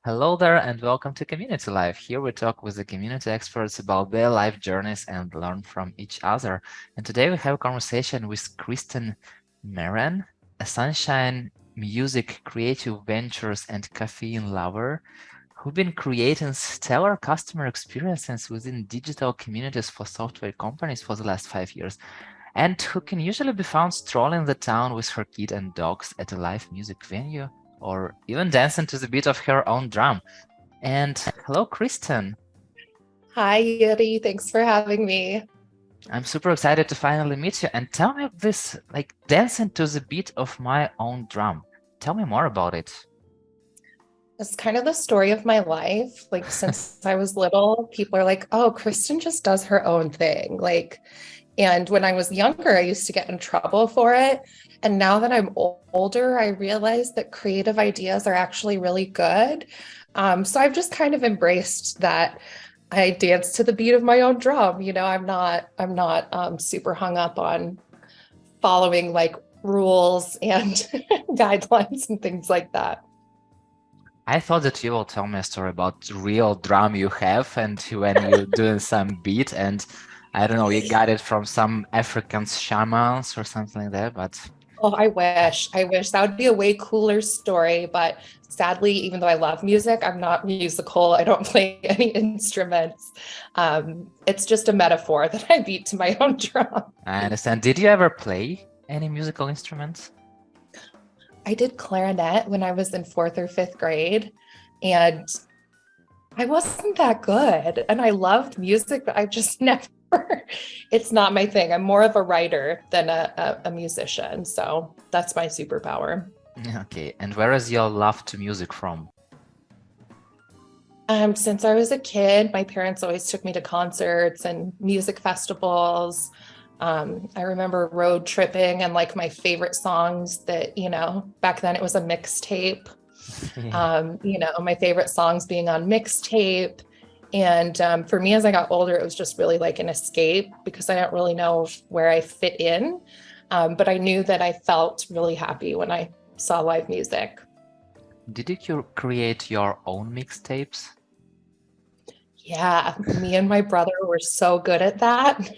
Hello there, and welcome to Community Life. Here we talk with the community experts about their life journeys and learn from each other. And today we have a conversation with Kristen Meren, a sunshine, music, creative ventures, and caffeine lover who've been creating stellar customer experiences within digital communities for software companies for the last 5 years, and who can usually be found strolling the town with her kid and dogs at a live music venue or even dancing to the beat of her own drum. And hello, Kristen. Hi, Yuri. Thanks for having me. I'm super excited to finally meet you. And tell me this, like dancing to the beat of my own drum. Tell me more about it. It's kind of the story of my life. Like, since I was little, people are like, oh, Kristen just does her own thing. And when I was younger, I used to get in trouble for it. And now that I'm older, I realize that creative ideas are actually really good. So I've just kind of embraced that I dance to the beat of my own drum. I'm not super hung up on following like rules and guidelines and things like that. I thought that you will tell me a story about the real drum you have and when you doing some beat and I don't know, you got it from some African shamans or something like that, but Oh, I wish that would be a way cooler story. But sadly, even though I love music, I'm not musical. I don't play any instruments. It's just a metaphor that I beat to my own drum. I understand. Did you ever play any musical instruments? I did clarinet when I was in fourth or fifth grade, and I wasn't that good. And I loved music, but I just never, it's not my thing. I'm more of a writer than a musician. So that's my superpower. Okay, and where is your love to music from? Since I was a kid, my parents always took me to concerts and music festivals. I remember road tripping and like my favorite songs that, back then it was a mixtape. Yeah. My favorite songs being on mixtape. And for me, as I got older, it was just really like an escape because I don't really know where I fit in. But I knew that I felt really happy when I saw live music. Did you create your own mixtapes? Yeah, me and my brother were so good at that.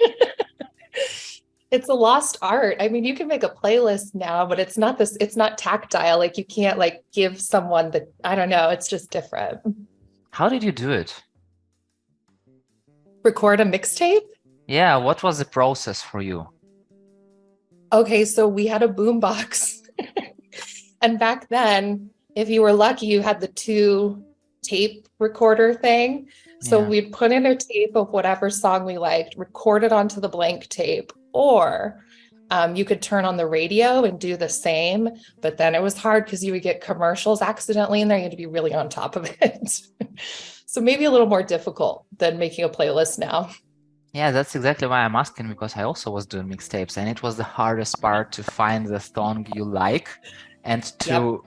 It's a lost art. I mean, you can make a playlist now, but it's not tactile. Like you can't like give someone I don't know, it's just different. How did you do it? Record a mixtape? Yeah, what was the process for you? Okay, so we had a boombox. And back then, if you were lucky, you had the two tape recorder thing. So Yeah. we'd put in a tape of whatever song we liked, record it onto the blank tape, or you could turn on the radio and do the same. But then it was hard because you would get commercials accidentally in there. You had to be really on top of it. So maybe a little more difficult than making a playlist now. Yeah, that's exactly why I'm asking because I also was doing mixtapes and it was the hardest part to find the song you like and Yep. to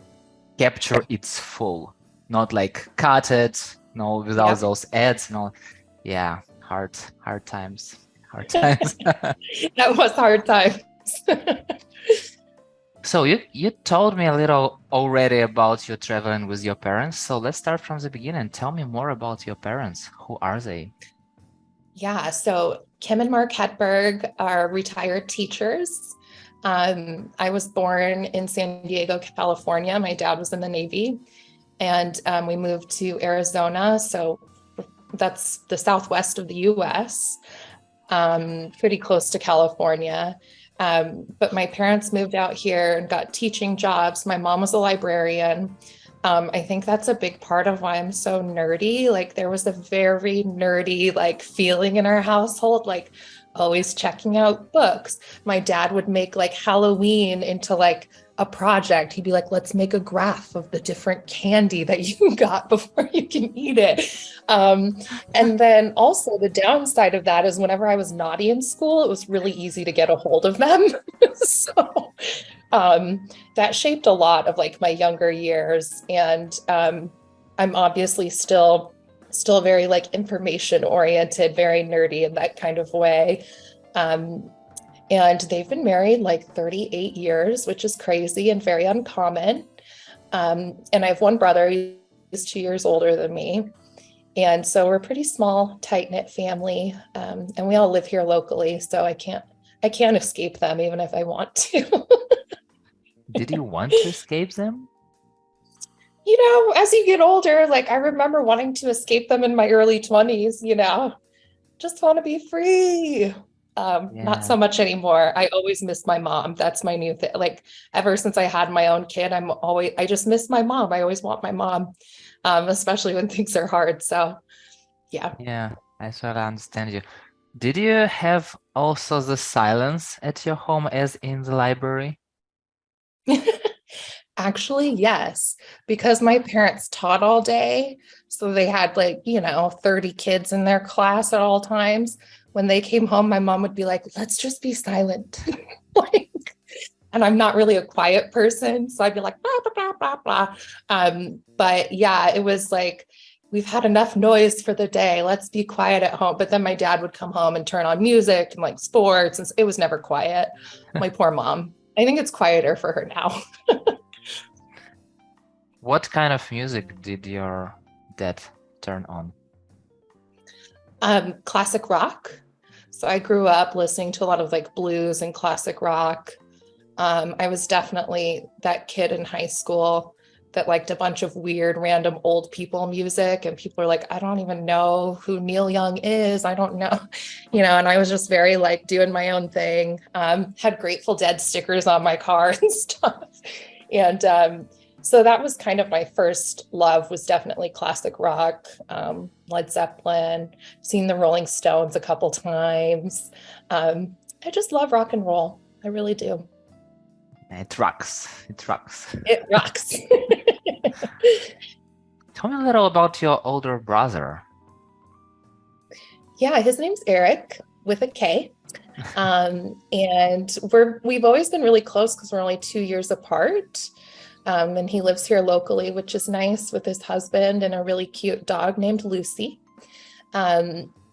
capture its full, not like cut it, no, without Yep. those ads, no. Yeah, hard times, hard times. That was hard times. So you told me a little already about your traveling with your parents. So let's start from the beginning. Tell me more about your parents. Who are they? Yeah, so Kim and Mark Hedberg are retired teachers. I was born in San Diego, California. My dad was in the Navy, and we moved to Arizona. So that's the southwest of the US, pretty close to California. But my parents moved out here and got teaching jobs. My mom was a librarian. I think that's a big part of why I'm so nerdy. Like there was a very nerdy like feeling in our household, like always checking out books. My dad would make like Halloween into like a project. He'd be like, let's make a graph of the different candy that you got before you can eat it. And then also the downside of that is whenever I was naughty in school, it was really easy to get a hold of them. So that shaped a lot of like my younger years. And I'm obviously still very like information oriented, very nerdy in that kind of way. Um, and they've been married like 38 years, which is crazy and very uncommon. And I have one brother, he's is 2 years older than me. And so we're a pretty small, tight-knit family. And we all live here locally, so I can't escape them even if I want to. Did you want to escape them? As you get older, like I remember wanting to escape them in my early 20s, just want to be free. Not Yeah. so much anymore. I always miss my mom. That's my new thing. Like ever since I had my own kid, I just miss my mom. I always want my mom, especially when things are hard. So yeah. Yeah, I sort of understand you. Did you have also the silence at your home as in the library? Actually, yes, because my parents taught all day. So they had 30 kids in their class at all times. When they came home, my mom would be like, let's just be silent. Like, and I'm not really a quiet person. So I'd be like, blah, blah, blah, blah, blah. But yeah, it was like, we've had enough noise for the day. Let's be quiet at home. But then my dad would come home and turn on music and like sports. And it was never quiet. My poor mom. I think it's quieter for her now. What kind of music did your dad turn on? Classic rock. So I grew up listening to a lot of like blues and classic rock. I was definitely that kid in high school that liked a bunch of weird, random old people music. And people are like, I don't even know who Neil Young is. I don't know, and I was just very like doing my own thing. Had Grateful Dead stickers on my car and stuff. And so that was kind of my first love, was definitely classic rock, Led Zeppelin, seen the Rolling Stones a couple times. I just love rock and roll. I really do. It rocks. It rocks. It rocks. Tell me a little about your older brother. Yeah, his name's Eric with a K. And we've always been really close because we're only 2 years apart. And he lives here locally, which is nice, with his husband and a really cute dog named Lucy.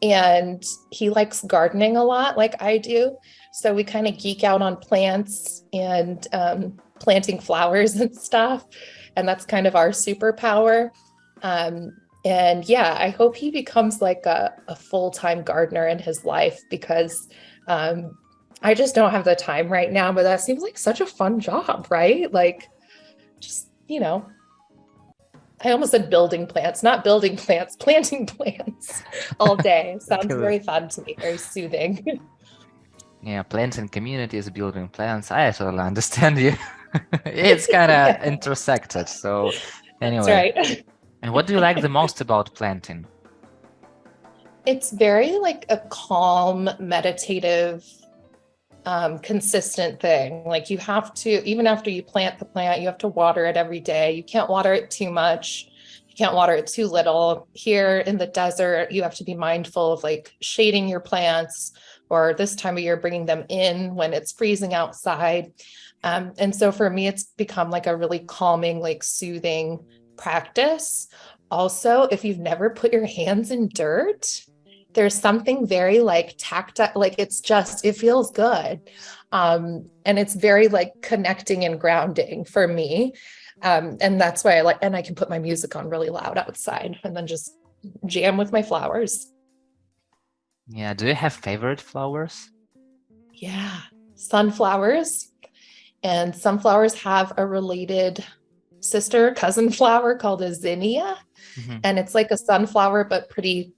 And he likes gardening a lot, like I do. So we kind of geek out on plants and planting flowers and stuff. And that's kind of our superpower. And yeah, I hope he becomes like a full-time gardener in his life, because I just don't have the time right now, but that seems like such a fun job, right? Like, just, I almost said building plants, not building plants, planting plants all day. Sounds very fun to me, very soothing. Yeah, plants and communities, building plants. I totally understand you. It's kind of Yeah, intersected. So that's anyway, right. and what do you like the most about planting? It's very like a calm, meditative, consistent thing. Like you have to, even after you plant the plant, you have to water it every day. You can't water it too much. You can't water it too little. Here in the desert, you have to be mindful of like shading your plants, or this time of year, bringing them in when it's freezing outside. And so for me, it's become like a really calming, like soothing practice. Also, if you've never put your hands in dirt, there's something very like tactile, like it feels good. And it's very like connecting and grounding for me. And that's why and I can put my music on really loud outside and then just jam with my flowers. Yeah, do you have favorite flowers? Yeah, sunflowers. And sunflowers have a related sister cousin flower called a zinnia. Mhm. And it's like a sunflower, but pretty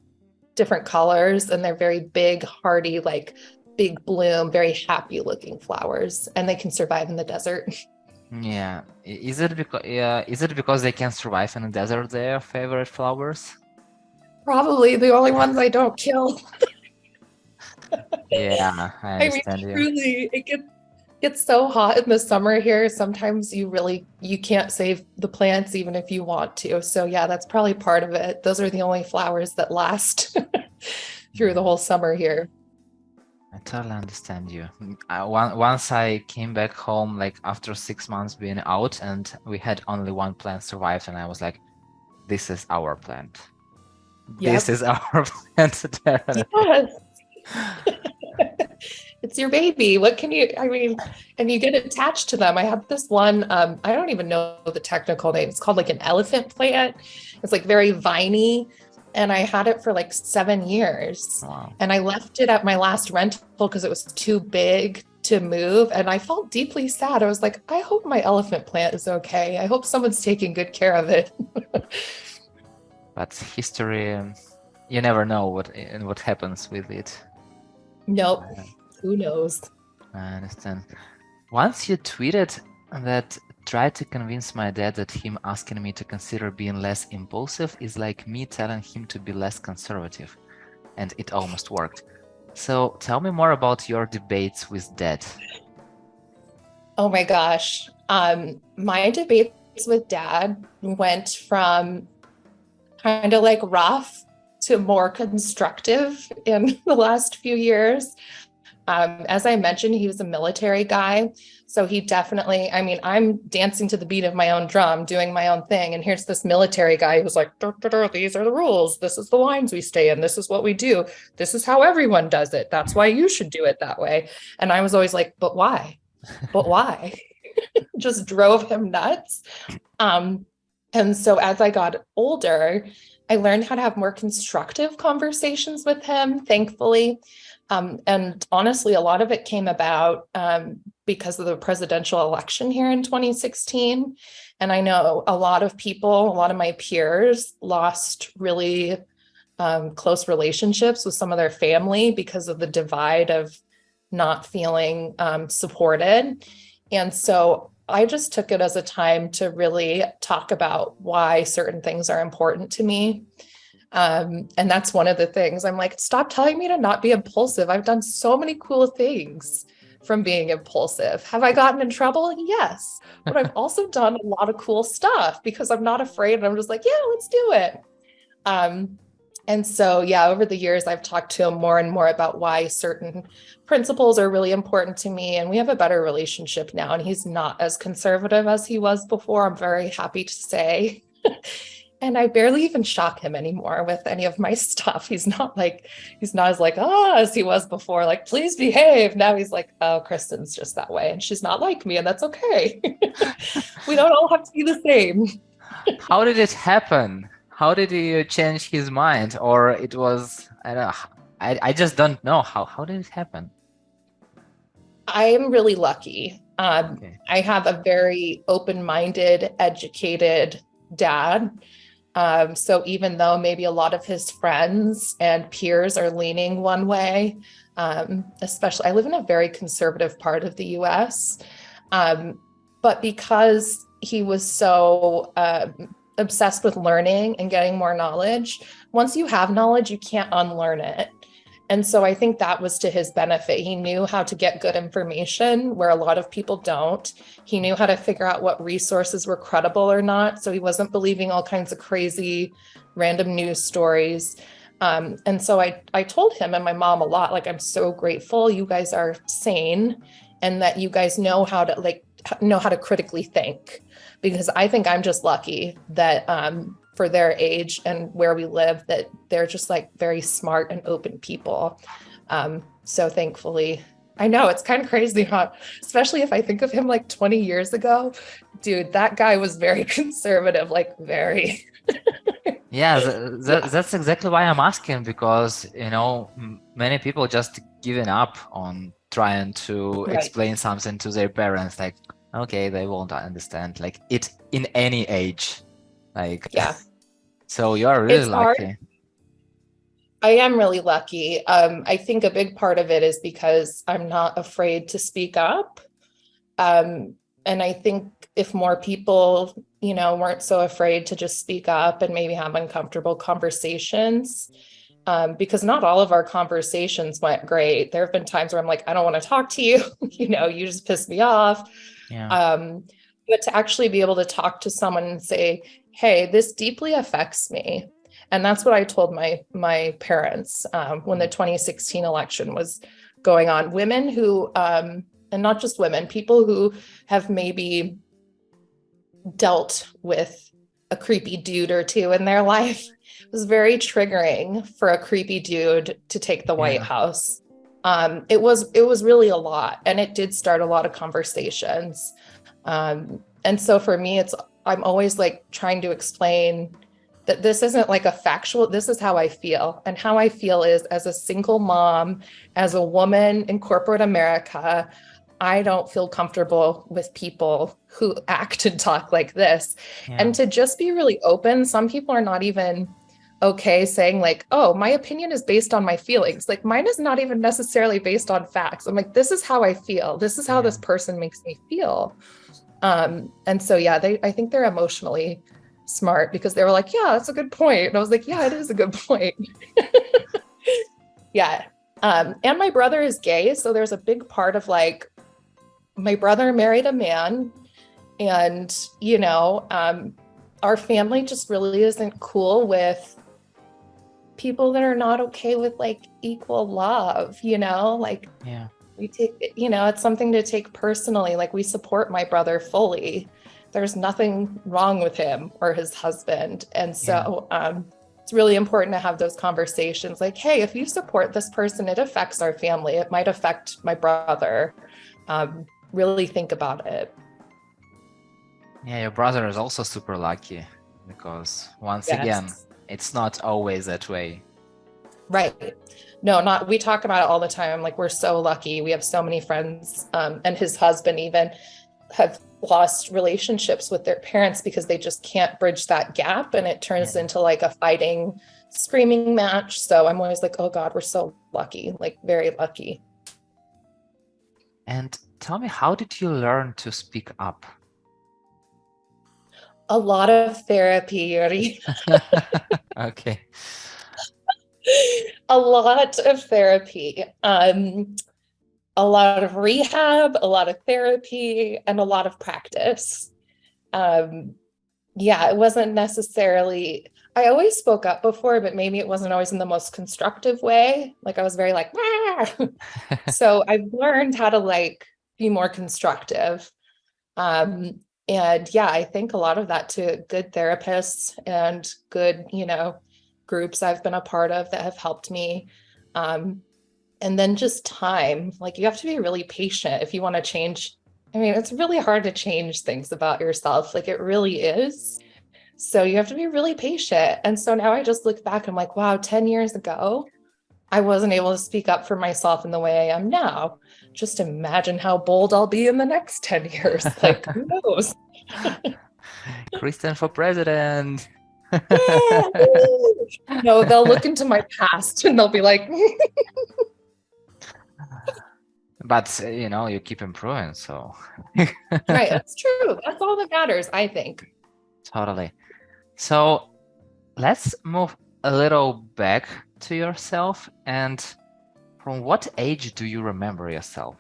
different colors. And they're very big, hardy, like big bloom, very happy looking flowers. And they can survive in the desert. Yeah, is it because they can survive in the desert, their favorite flowers? Probably the only ones I don't kill. Yeah, I I mean, understand you. truly, gets so hot in the summer here. Sometimes you can't save the plants even if you want to. So yeah, that's probably part of it. Those are the only flowers that last through the whole summer here. I totally understand you. Once I came back home, like after 6 months being out, and we had only one plant survive, and I was like, "This is our plant. This Yep. is our plant." Yes. it's your baby. What can you, I mean, and you get attached to them. I have this one, I don't even know the technical name. It's called like an elephant plant. It's like very viney. And I had it for like 7 years. Wow. And I left it at my last rental because it was too big to move. And I felt deeply sad. I was like, I hope my elephant plant is okay. I hope someone's taking good care of it. But history, you never know what happens with it. Nope. Uh, Who knows? I understand. Once you tweeted that tried to convince my dad that him asking me to consider being less impulsive is like me telling him to be less conservative, and it almost worked. So tell me more about your debates with dad. Oh my gosh. My debates with dad went from kind of like rough to more constructive in the last few years. As I mentioned, he was a military guy. So he definitely, I mean, I'm dancing to the beat of my own drum, doing my own thing. And here's this military guy who's like, "Dur, dur, dur, these are the rules. This is the lines we stay in. This is what we do. This is how everyone does it. That's why you should do it that way." And I was always like, but why? But why? Just drove him nuts. And so as I got older, I learned how to have more constructive conversations with him, thankfully. And honestly, a lot of it came about because of the presidential election here in 2016. And I know a lot of people, a lot of my peers lost really close relationships with some of their family because of the divide of not feeling supported. And so I just took it as a time to really talk about why certain things are important to me. And that's one of the things I'm like, stop telling me to not be impulsive. I've done so many cool things from being impulsive. Have I gotten in trouble? Yes. But I've also done a lot of cool stuff because I'm not afraid. And I'm just like, yeah, let's do it. And so, yeah, over the years, I've talked to him more and more about why certain principles are really important to me. And we have a better relationship now. And he's not as conservative as he was before. I'm very happy to say. And I barely even shock him anymore with any of my stuff. He's not as like, as he was before, like, please behave. Now he's like, oh, Kristen's just that way. And she's not like me. And that's okay. We don't all have to be the same. How did it happen? How did you change his mind? Or it was, I don't know, I just don't know. How did it happen? I am really lucky. Okay. I have a very open-minded, educated dad. So even though maybe a lot of his friends and peers are leaning one way, especially I live in a very conservative part of the US, but because he was so obsessed with learning and getting more knowledge, once you have knowledge, you can't unlearn it. And so I think that was to his benefit. He knew how to get good information where a lot of people don't. He knew how to figure out what resources were credible or not. So he wasn't believing all kinds of crazy random news stories. And so I told him and my mom a lot, like, I'm so grateful you guys are sane and that you guys know how to critically think, because I think I'm just lucky that for their age and where we live, that they're just like very smart and open people. So thankfully, I know it's kind of crazy, huh? Especially if I think of him like 20 years ago, dude, that guy was very conservative, like very. Yeah, that's exactly why I'm asking, because, many people just giving up on trying to Right. explain something to their parents, like, okay, they won't understand, like, it in any age. Like, Yeah, so you are really it's hard. lucky. I am really lucky. I think a big part of it is because I'm not afraid to speak up. And I think if more people, weren't so afraid to just speak up and maybe have uncomfortable conversations, because not all of our conversations went great. There have been times where I'm like, I don't want to talk to you. You just piss me off. Yeah. But to actually be able to talk to someone and say, hey, this deeply affects me. And that's what I told my parents when the 2016 election was going on. Women who, and not just women, people who have maybe dealt with a creepy dude or two in their life. It was very triggering for a creepy dude to take the White Yeah. House. It was really a lot, and it did start a lot of conversations. And so for me, I'm always like trying to explain that this isn't like a factual, this is how I feel. And how I feel is, as a single mom, as a woman in corporate America, I don't feel comfortable with people who act and talk like this. Yeah. And to just be really open, some people are not even okay saying like, oh, my opinion is based on my feelings. Like, mine is not even necessarily based on facts. I'm like, this is how I feel. This is how Yeah. this person makes me feel. And so, yeah, I think they're emotionally smart, because they were like, yeah, that's a good point. And I was like, yeah, it is a good point. Yeah. And my brother is gay. So there's a big part of like, my brother married a man, and, our family just really isn't cool with people that are not okay with like equal love, like Yeah. we take, it's something to take personally. Like, we support my brother fully. There's nothing wrong with him or his husband. And so it's really important to have those conversations like, hey, if you support this person, it affects our family. It might affect my brother. Really think about it. Yeah, your brother is also super lucky because once again, Yes. it's not always that way. Right. No, not, we talk about it all the time. Like, we're so lucky. We have so many friends, and his husband even have lost relationships with their parents because they just can't bridge that gap. And it turns Yeah. into like a fighting, screaming match. So I'm always like, oh God, we're so lucky, like very lucky. And tell me, how did you learn to speak up? A lot of therapy, Yuri. Okay. A lot of therapy. A lot of rehab, a lot of therapy, and a lot of practice. Yeah, it wasn't necessarily, I always spoke up before, but maybe it wasn't always in the most constructive way. Like, I was very like, "Wah!" So I've learned how to like be more constructive. Um, and yeah, I think a lot of that to good therapists and good, groups I've been a part of that have helped me. Um, and then just time, like, you have to be really patient if you want to change. I mean, it's really hard to change things about yourself. Like, it really is. So you have to be really patient. And so now I just look back and I'm like, wow, 10 years ago, I wasn't able to speak up for myself in the way I am now. Just imagine how bold I'll be in the next 10 years. Like, who knows? Kristen for president. No, they'll look into my past and they'll be like, But you keep improving, so right, that's true. That's all that matters, I think. totally. So let's move a little back to yourself. And from what age do you remember yourself?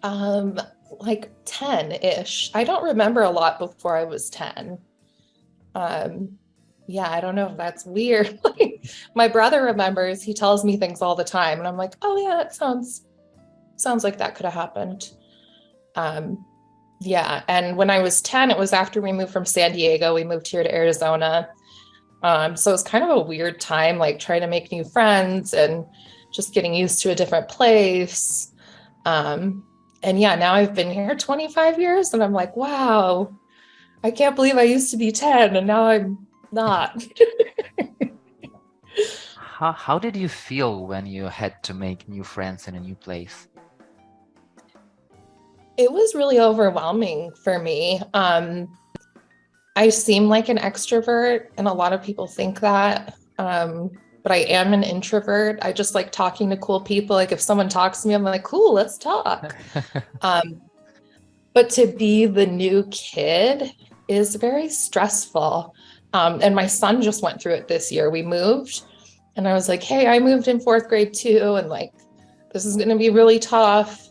Like 10-ish. I don't remember a lot before I was 10. Yeah, I don't know if that's weird. Like, my brother remembers, he tells me things all the time, and I'm like, oh yeah, that sounds like that could have happened. Yeah, and when I was 10, it was after we moved from San Diego. We moved here to Arizona. So it was kind of a weird time, like trying to make new friends and just getting used to a different place. And yeah, now I've been here 25 years and I'm like, wow, I can't believe I used to be 10 and now I'm not. How did you feel when you had to make new friends in a new place? It was really overwhelming for me. I seem like an extrovert, and a lot of people think that. But I am an introvert. I just like talking to cool people. Like, if someone talks to me, I'm like, cool, let's talk. But to be the new kid is very stressful. And my son just went through it this year. We moved, and I was like, hey, I moved in 4th grade too. And like, this is going to be really tough.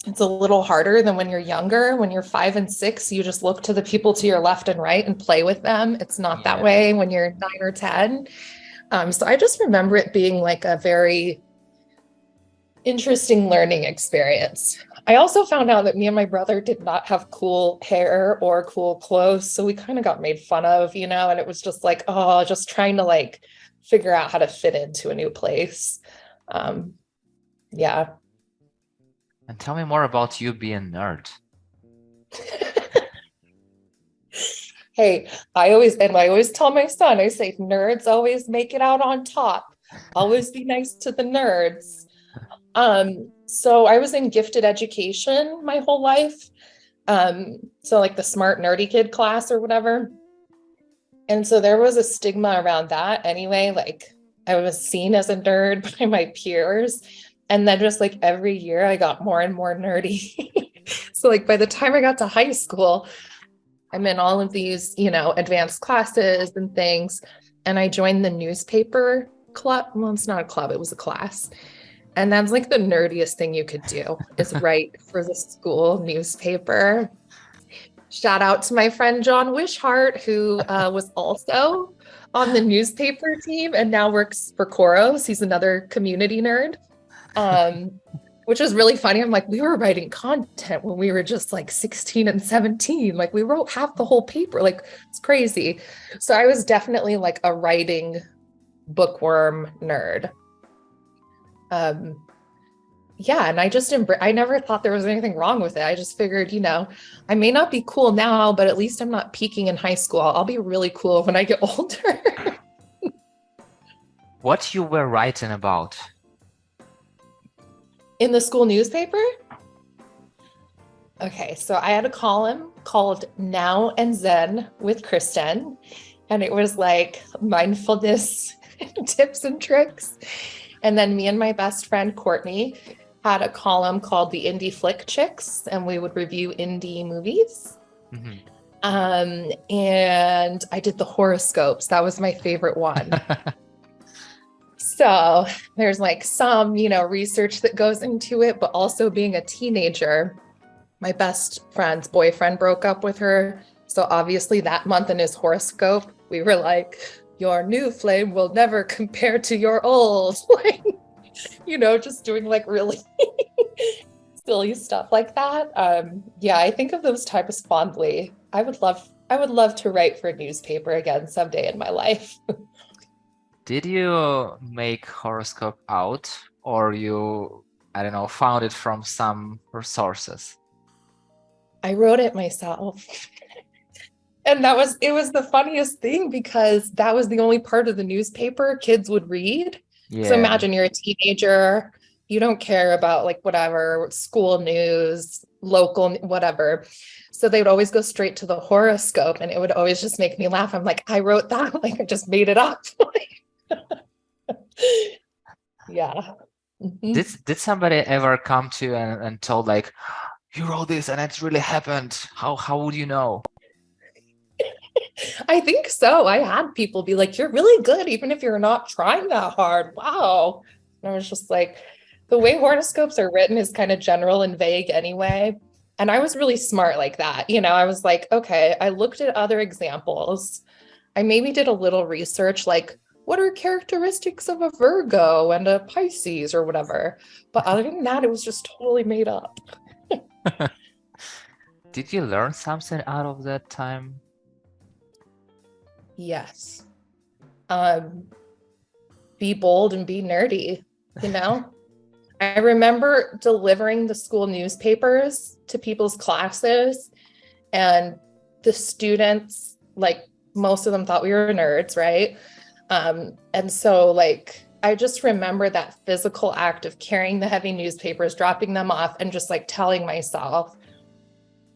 It's a little harder than when you're younger. When you're 5 and 6, you just look to the people to your left and right and play with them. It's not that way when you're 9 or 10. So I just remember it being like a very interesting learning experience. I also found out that me and my brother did not have cool hair or cool clothes. So we kind of got made fun of, and it was just like, oh, just trying to like figure out how to fit into a new place. Yeah. And tell me more about you being a nerd. Hey, I always tell my son, I say, nerds always make it out on top. Always be nice to the nerds. So I was in gifted education my whole life. So like the smart nerdy kid class or whatever. And so there was a stigma around that anyway. Like I was seen as a nerd by my peers. And then just like every year I got more and more nerdy. So like by the time I got to high school, I'm in all of these, advanced classes and things. And I joined the newspaper club. Well, it's not a club, it was a class. And that's like the nerdiest thing you could do is write for the school newspaper. Shout out to my friend John Wishart, who was also on the newspaper team and now works for Koros. He's another community nerd, which is really funny. I'm like, we were writing content when we were just like 16 and 17. Like we wrote half the whole paper. Like it's crazy. So I was definitely like a writing bookworm nerd. Yeah, and I never thought there was anything wrong with it. I just figured, I may not be cool now, but at least I'm not peaking in high school. I'll be really cool when I get older. What you were writing about? In the school newspaper? Okay, so I had a column called Now and Zen with Kristen, and it was like mindfulness tips and tricks. And then me and my best friend Courtney had a column called the Indie Flick Chicks, and we would review indie movies. Mm-hmm. And I did the horoscopes. That was my favorite one. So there's like some, research that goes into it, but also being a teenager, my best friend's boyfriend broke up with her. So obviously that month in his horoscope, we were like, your new flame will never compare to your old. Like, just doing like really silly stuff like that. Yeah, I think of those types fondly. I would love to write for a newspaper again someday in my life. Did you make horoscope out, or you, I don't know, found it from some resources? I wrote it myself. And it was the funniest thing because that was the only part of the newspaper kids would read. Yeah. So imagine you're a teenager, you don't care about like whatever, school news, local, whatever. So they would always go straight to the horoscope and it would always just make me laugh. I'm like, I wrote that, like I just made it up. Yeah. Mm-hmm. Did somebody ever come to you and told like, you wrote this and it's really happened? How would you know? I think so. I had people be like, you're really good, even if you're not trying that hard. Wow. And I was just like, the way horoscopes are written is kind of general and vague anyway. And I was really smart like that. I was like, okay, I looked at other examples. I maybe did a little research, like what are characteristics of a Virgo and a Pisces or whatever. But other than that, it was just totally made up. Did you learn something out of that time? Yes. Be bold and be nerdy, I remember delivering the school newspapers to people's classes, and the students, like most of them thought we were nerds, right? And so like, I just remember that physical act of carrying the heavy newspapers, dropping them off, and just like telling myself,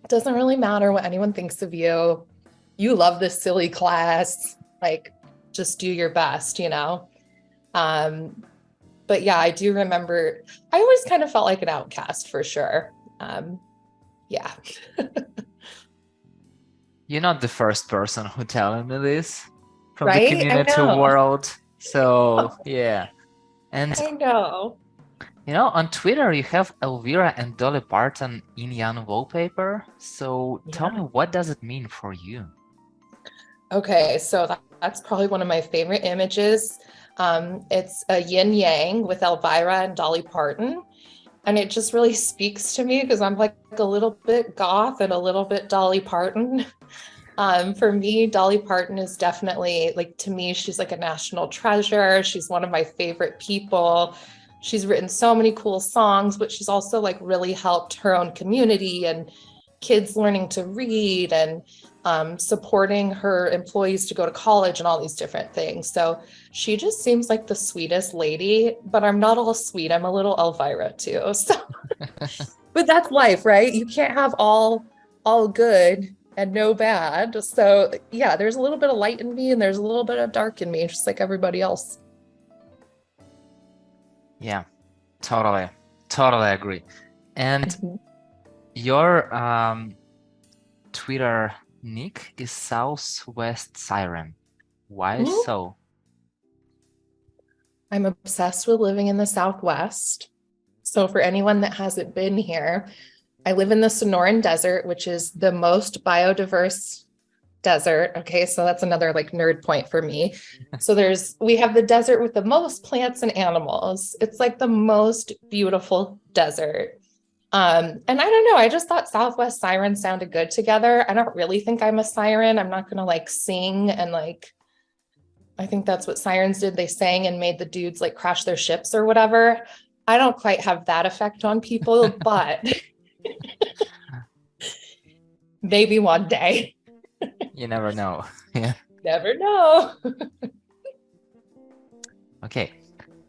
it doesn't really matter what anyone thinks of you. You love this silly class, like just do your best, But yeah, I do remember, I always kind of felt like an outcast for sure. Yeah. You're not the first person who telling me this from right? the community world. So yeah. And I know. On Twitter, you have Elvira and Dolly Parton yin yang wallpaper. So tell me, what does it mean for you? Okay, so that's probably one of my favorite images. It's a yin yang with Elvira and Dolly Parton. And it just really speaks to me because I'm like a little bit goth and a little bit Dolly Parton. For me, Dolly Parton is definitely like, to me, she's like a national treasure. She's one of my favorite people. She's written so many cool songs, but she's also like really helped her own community and kids learning to read and supporting her employees to go to college and all these different things. So she just seems like the sweetest lady, but I'm not all sweet. I'm a little Elvira too. So, but that's life, right? You can't have all good and no bad. So yeah, there's a little bit of light in me and there's a little bit of dark in me, just like everybody else. Yeah, totally agree. And your Twitter nick is Southwest Siren. Why Mhm. so? I'm obsessed with living in the Southwest. So for anyone that hasn't been here, I live in the Sonoran Desert, which is the most biodiverse desert. Okay, so that's another like nerd point for me. So we have the desert with the most plants and animals. It's like the most beautiful desert. And I don't know, I just thought Southwest Siren sounded good together. I don't really think I'm a siren. I'm not gonna like sing and like, I think that's what sirens did. They sang and made the dudes like crash their ships or whatever. I don't quite have that effect on people, but maybe one day. You never know. Yeah. Never know. Okay.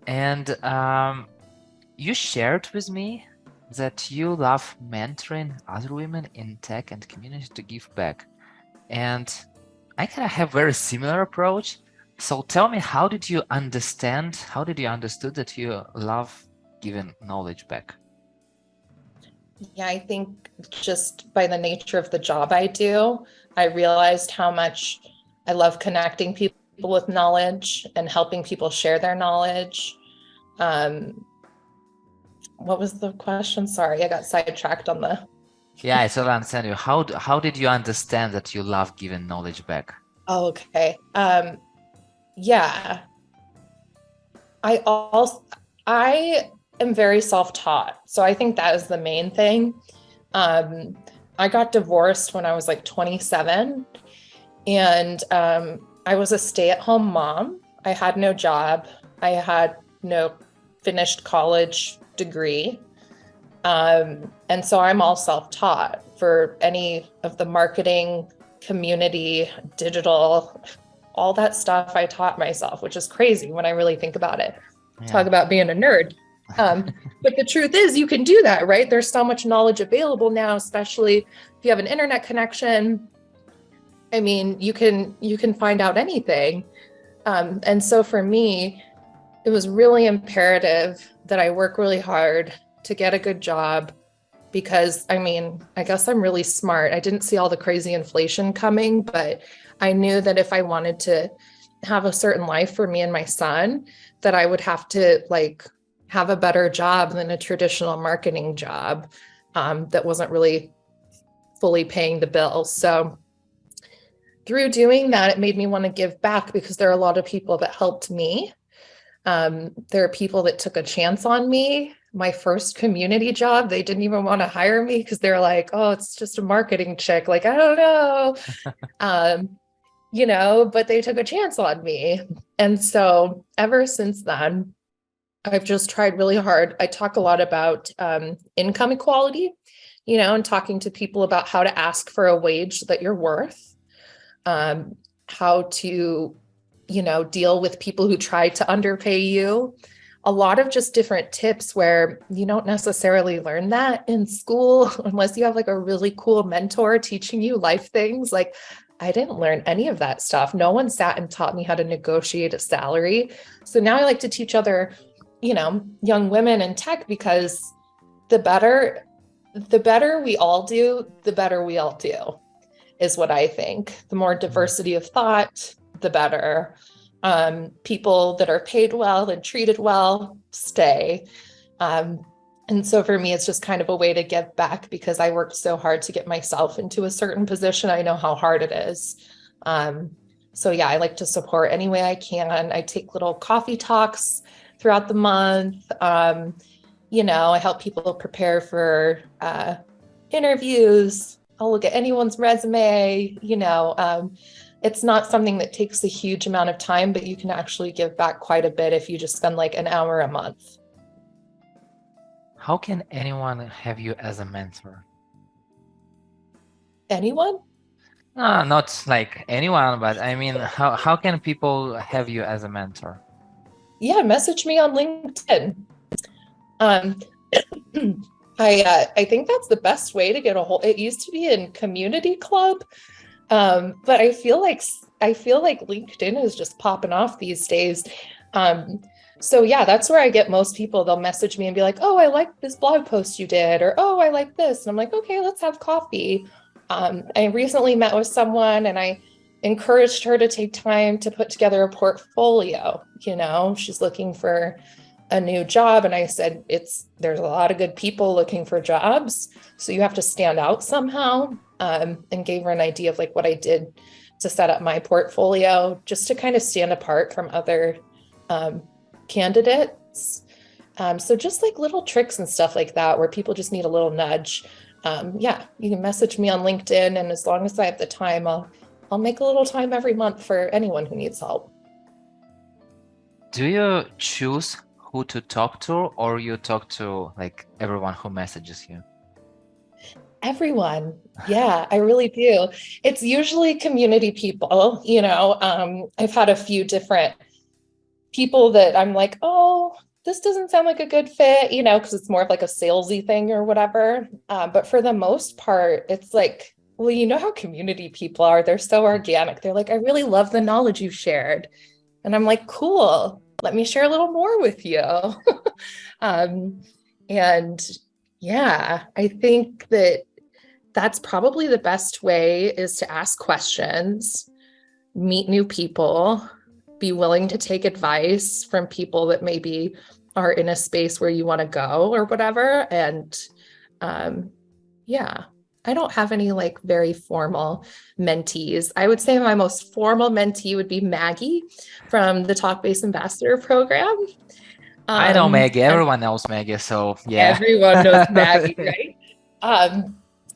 And you shared with me that you love mentoring other women in tech and community to give back. And I kind of have very similar approach. So tell me, how did you understood that you love giving knowledge back? Yeah, I think just by the nature of the job I do, I realized how much I love connecting people with knowledge and helping people share their knowledge. Um, what was the question? Sorry, I got sidetracked on the. Yeah, I totally understand you. How did you understand that you love giving knowledge back? Oh, okay. Yeah. I am very self-taught. So I think that is the main thing. I got divorced when I was like 27, and I was a stay-at-home mom. I had no job. I had no finished college degree. And so I'm all self-taught for any of the marketing, community, digital, all that stuff I taught myself, which is crazy when I really think about it. Talk Yeah. about being a nerd. But the truth is, you can do that, right? There's so much knowledge available now, especially if you have an internet connection. I mean, you can find out anything. And so for me, it was really imperative that I work really hard to get a good job because, I mean, I guess I'm really smart. I didn't see all the crazy inflation coming, but I knew that if I wanted to have a certain life for me and my son, that I would have to like have a better job than a traditional marketing job that wasn't really fully paying the bills. So through doing that, it made me want to give back because there are a lot of people that helped me. There are people that took a chance on me. My first community job, they didn't even want to hire me because they're like, oh, it's just a marketing chick. Like, I don't know. But they took a chance on me. And so ever since then, I've just tried really hard. I talk a lot about income equality, and talking to people about how to ask for a wage that you're worth, how to, deal with people who try to underpay you. A lot of just different tips where you don't necessarily learn that in school unless you have like a really cool mentor teaching you life things. Like I didn't learn any of that stuff. No one sat and taught me how to negotiate a salary. So now I like to teach other, young women in tech because the better we all do, the better we all do is what I think. The more diversity of thought, the better. People that are paid well and treated well stay. And so for me, it's just kind of a way to give back because I worked so hard to get myself into a certain position. I know how hard it is. So yeah, I like to support any way I can. I take little coffee talks throughout the month. I help people prepare for interviews. I'll look at anyone's resume, it's not something that takes a huge amount of time, but you can actually give back quite a bit if you just spend like an hour a month. How can anyone have you as a mentor? Anyone? Not like anyone, but I mean, how can people have you as a mentor? Yeah, message me on LinkedIn. Um, I think that's the best way to get a hold. It used to be in community club, but I feel like LinkedIn is just popping off these days. So yeah, that's where I get most people. They'll message me and be like, "Oh, I like this blog post you did," or "Oh, I like this," and I'm like, "Okay, let's have coffee." I recently met with someone, and I encouraged her to take time to put together a portfolio. She's looking for a new job, and I said, there's a lot of good people looking for jobs, so you have to stand out somehow, and gave her an idea of like what I did to set up my portfolio just to kind of stand apart from other candidates. So just like little tricks and stuff like that where people just need a little nudge. Yeah, you can message me on LinkedIn, and as long as I have the time, I'll make a little time every month for anyone who needs help. Do you choose who to talk to, or you talk to like everyone who messages you? Everyone. Yeah, I really do. It's usually community people, I've had a few different people that I'm like, oh, this doesn't sound like a good fit, because it's more of like a salesy thing or whatever. But for the most part, it's like, well, you know how community people are. They're so organic. They're like, I really love the knowledge you shared. And I'm like, cool, let me share a little more with you. And yeah, I think that's probably the best way is to ask questions, meet new people, be willing to take advice from people that maybe are in a space where you want to go or whatever. And yeah, I don't have any like very formal mentees. I would say my most formal mentee would be Maggie from the Talk Base Ambassador Program. I know Maggie. And Everyone knows Maggie, so yeah. everyone knows Maggie, right?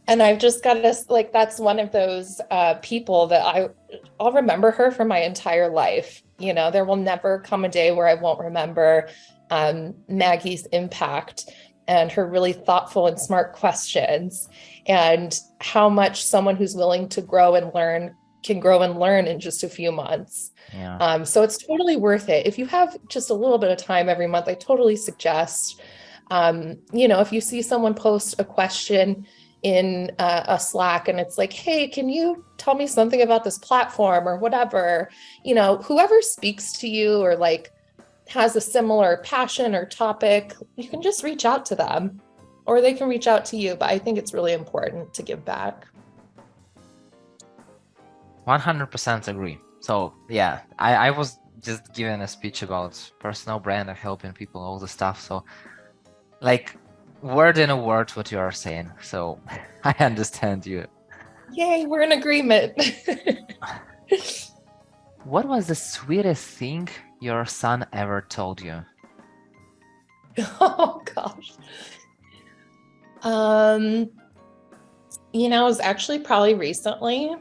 And I've just got this, like, that's one of those people that I'll remember her for my entire life. There will never come a day where I won't remember Maggie's impact and her really thoughtful and smart questions, and how much someone who's willing to grow and learn can grow and learn in just a few months. Yeah. So it's totally worth it. If you have just a little bit of time every month, I totally suggest, if you see someone post a question in a Slack and it's like, hey, can you tell me something about this platform or whatever, whoever speaks to you or like has a similar passion or topic, you can just reach out to them or they can reach out to you. But I think it's really important to give back. 100% agree. So yeah, I was just giving a speech about personal brand and helping people, all the stuff. So like word in a word what you are saying. So I understand you. Yay, we're in agreement. What was the sweetest thing your son ever told you? Oh gosh. It was actually probably recently.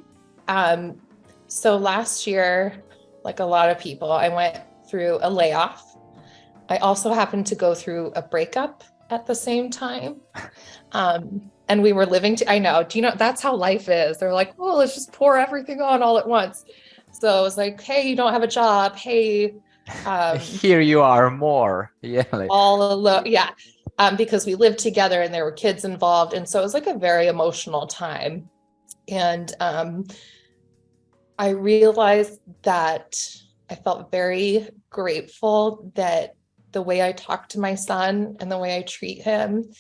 So last year, like a lot of people, I went through a layoff. I also happened to go through a breakup at the same time. And we were living I know, that's how life is. They're like, oh, let's just pour everything on all at once. So it was like, hey, you don't have a job. Hey, here you are more. Yeah. All alone. Yeah. Because we lived together and there were kids involved. And so it was like a very emotional time. And I realized that I felt very grateful that the way I talk to my son and the way I treat him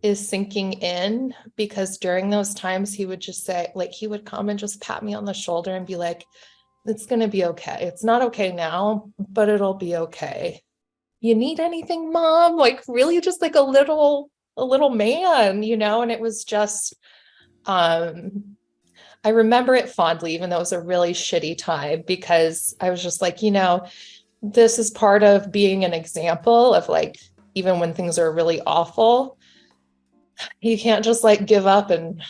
is sinking in, because during those times he would just say, like, he would come and just pat me on the shoulder and be like, it's going to be okay. It's not okay now, but it'll be okay. You need anything, Mom? Like really just like a little man, and it was just, I remember it fondly, even though it was a really shitty time, because I was just like, this is part of being an example of like, even when things are really awful, he can't just like give up and,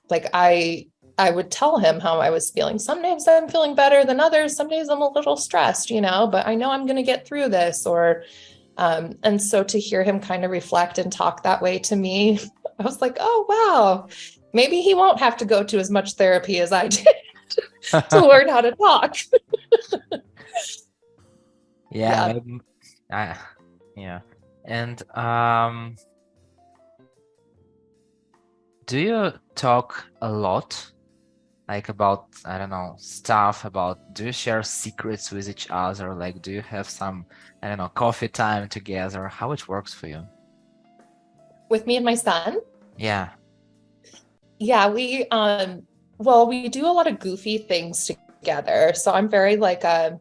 like I would tell him how I was feeling. Some days I'm feeling better than others. Some days I'm a little stressed, but I know I'm going to get through this. And so to hear him kind of reflect and talk that way to me, I was like, oh, wow, maybe he won't have to go to as much therapy as I did to learn how to talk. Yeah, Yeah. maybe. I, yeah. And do you talk a lot, like about, I don't know, stuff about, do you share secrets with each other? Like, do you have some, I don't know, coffee time together? How it works for you? With me and my son. Yeah. Yeah, we do a lot of goofy things together. So I'm very like a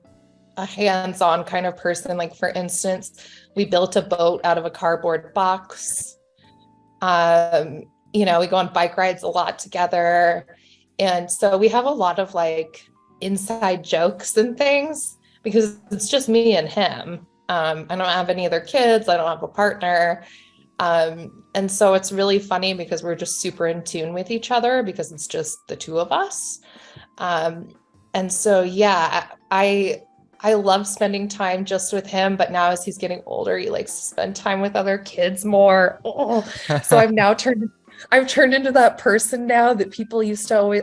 hands-on kind of person. Like for instance, we built a boat out of a cardboard box. We go on bike rides a lot together. And so we have a lot of like inside jokes and things because it's just me and him. I don't have any other kids. I don't have a partner. And so it's really funny because we're just super in tune with each other because it's just the two of us. Um, and so, yeah, I love spending time just with him, but now as he's getting older, he likes to spend time with other kids more. Oh, so I've turned into that person now that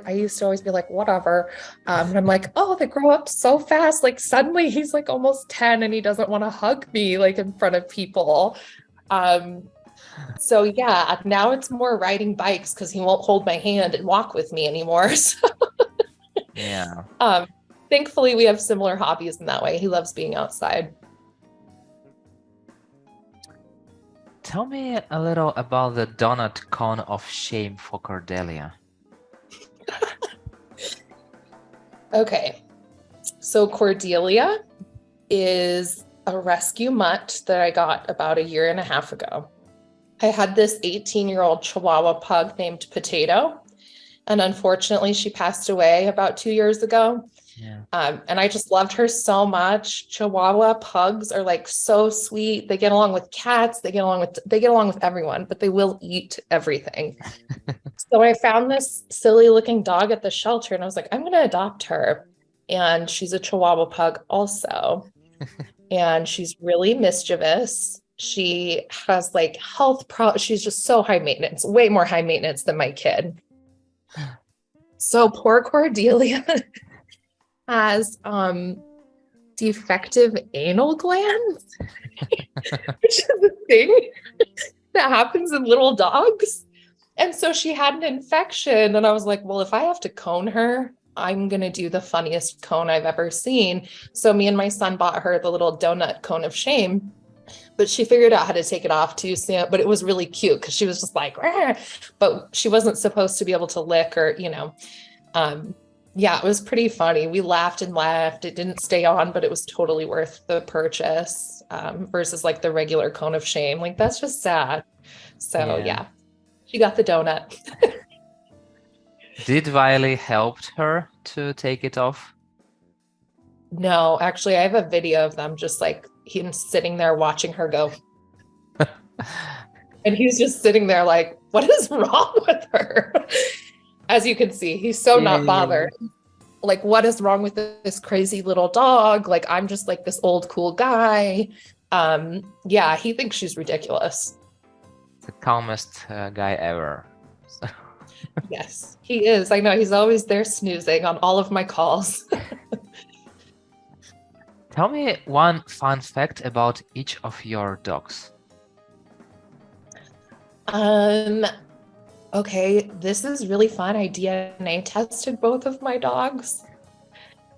I used to always be like, whatever. And I'm like, oh, they grow up so fast. Like suddenly he's like almost 10 and he doesn't want to hug me like in front of people. Um, so yeah, now it's more riding bikes because he won't hold my hand and walk with me anymore. So, Yeah. um, thankfully, we have similar hobbies in that way. He loves being outside. Tell me a little about the donut cone of shame for Cordelia. Okay, so Cordelia is a rescue mutt that I got about a year and a half ago. I had this 18-year-old Chihuahua pug named Potato, and unfortunately, she passed away about 2 years ago. Yeah. And I just loved her so much. Chihuahua pugs are like so sweet. They get along with cats. They get along with everyone, but they will eat everything. So I found this silly looking dog at the shelter and I was like, I'm going to adopt her. And she's a Chihuahua pug also. And she's really mischievous. She has like health problems. She's just so high maintenance, way more high maintenance than my kid. So poor Cordelia has defective anal glands, which is a thing that happens in little dogs. And so she had an infection. And I was like, well, if I have to cone her, I'm going to do the funniest cone I've ever seen. So me and my son bought her the little donut cone of shame, but she figured out how to take it off too. But it was really cute because she was just like, "Rah," but she wasn't supposed to be able to lick or, yeah, it was pretty funny. We laughed and laughed. It didn't stay on, but it was totally worth the purchase versus like the regular cone of shame. Like that's just sad. So Yeah. yeah, she got the donut. Did Wiley helped her to take it off? No, actually, I have a video of them just like him sitting there watching her go. And he's just sitting there like, what is wrong with her? As you can see, he's so not Yeah. bothered. Like, what is wrong with this crazy little dog? Like, I'm just like this old cool guy. Yeah, he thinks she's ridiculous. The calmest guy ever. Yes, he is. I know he's always there snoozing on all of my calls. Tell me one fun fact about each of your dogs. Okay, this is really fun. I DNA tested both of my dogs.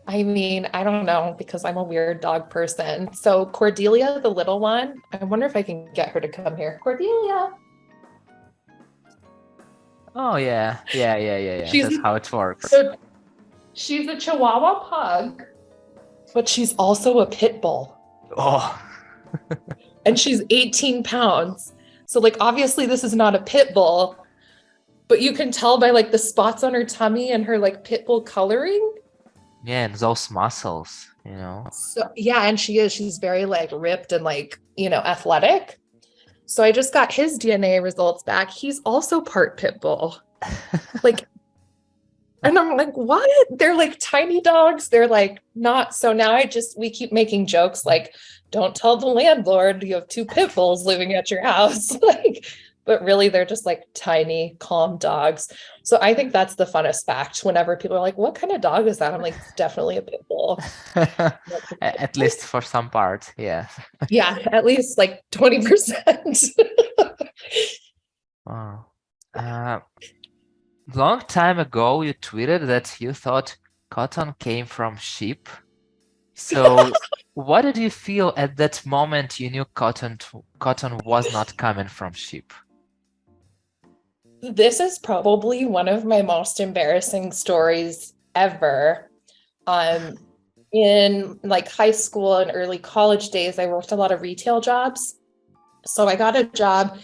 I mean, I don't know because I'm a weird dog person. So Cordelia, the little one, I wonder if I can get her to come here. Cordelia. Oh yeah, yeah. She's That's how it works. so she's a Chihuahua pug, but she's also a pit bull. Oh, And she's 18 pounds. So like obviously this is not a pit bull, but you can tell by like the spots on her tummy and her like pit bull coloring. yeah, and those muscles, So yeah, and she's very like ripped and like, athletic. So I just got his DNA results back. He's also part pit bull. Like, and I'm like, what? They're like tiny dogs. They're like not. So now we keep making jokes like, don't tell the landlord you have 2 pit bulls living at your house. Like, but really they're just like tiny, calm dogs. So I think that's the funnest fact. Whenever people are like, what kind of dog is that? I'm like, it's definitely a pit bull. At least for some part, yeah. Yeah, at least like 20%. Wow. Long time ago, you tweeted that you thought cotton came from sheep. So, what did you feel at that moment you knew cotton was not coming from sheep? This is probably one of my most embarrassing stories ever. In like high school and early college days, I worked a lot of retail jobs. So I got a job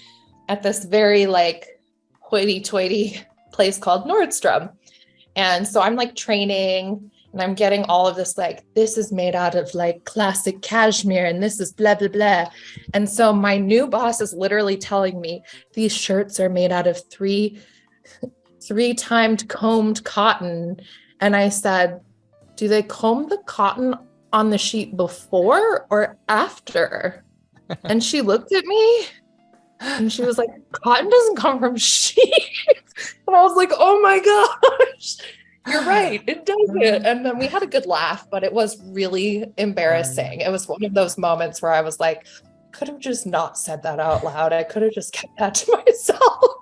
at this very like hoity-toity place called Nordstrom. And so I'm like training and I'm getting all of this, like, this is made out of like classic cashmere and this is blah, blah, blah. And so my new boss is literally telling me these shirts are made out of three-timed combed cotton. And I said, do they comb the cotton on the sheet before or after? And she looked at me and she was like, cotton doesn't come from sheep. And I was like, oh my gosh, you're right, it doesn't. And then we had a good laugh, but it was really embarrassing. It was one of those moments where I was like, could have just not said that out loud. I could have just kept that to myself.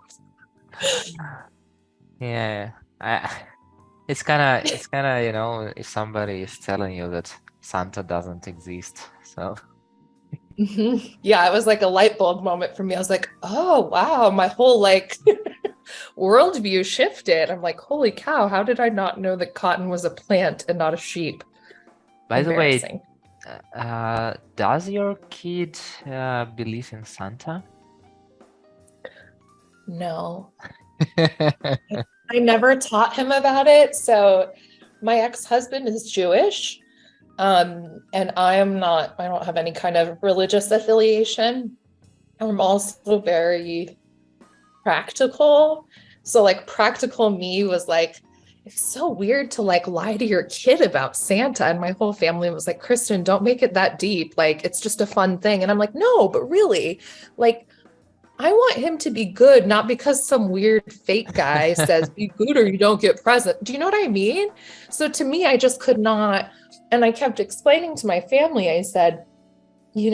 Yeah, it's kind of, if somebody is telling you that Santa doesn't exist. So, Yeah, it was like a light bulb moment for me. I was like, oh, wow, my whole like worldview shifted. I'm like, holy cow, how did I not know that cotton was a plant and not a sheep? by the way, Embarrassing. does your kid believe in Santa? No, I never taught him about it. So my ex-husband is Jewish. And I don't have any kind of religious affiliation. I'm also very practical. So like practical me was like, it's so weird to like lie to your kid about Santa. And my whole family was like, Kristen, don't make it that deep. Like, it's just a fun thing. And I'm like, no, but really, like, I want him to be good, not because some weird fake guy says be good or you don't get present. Do you know what I mean? So to me, I just could not. And I kept explaining to my family, I said, he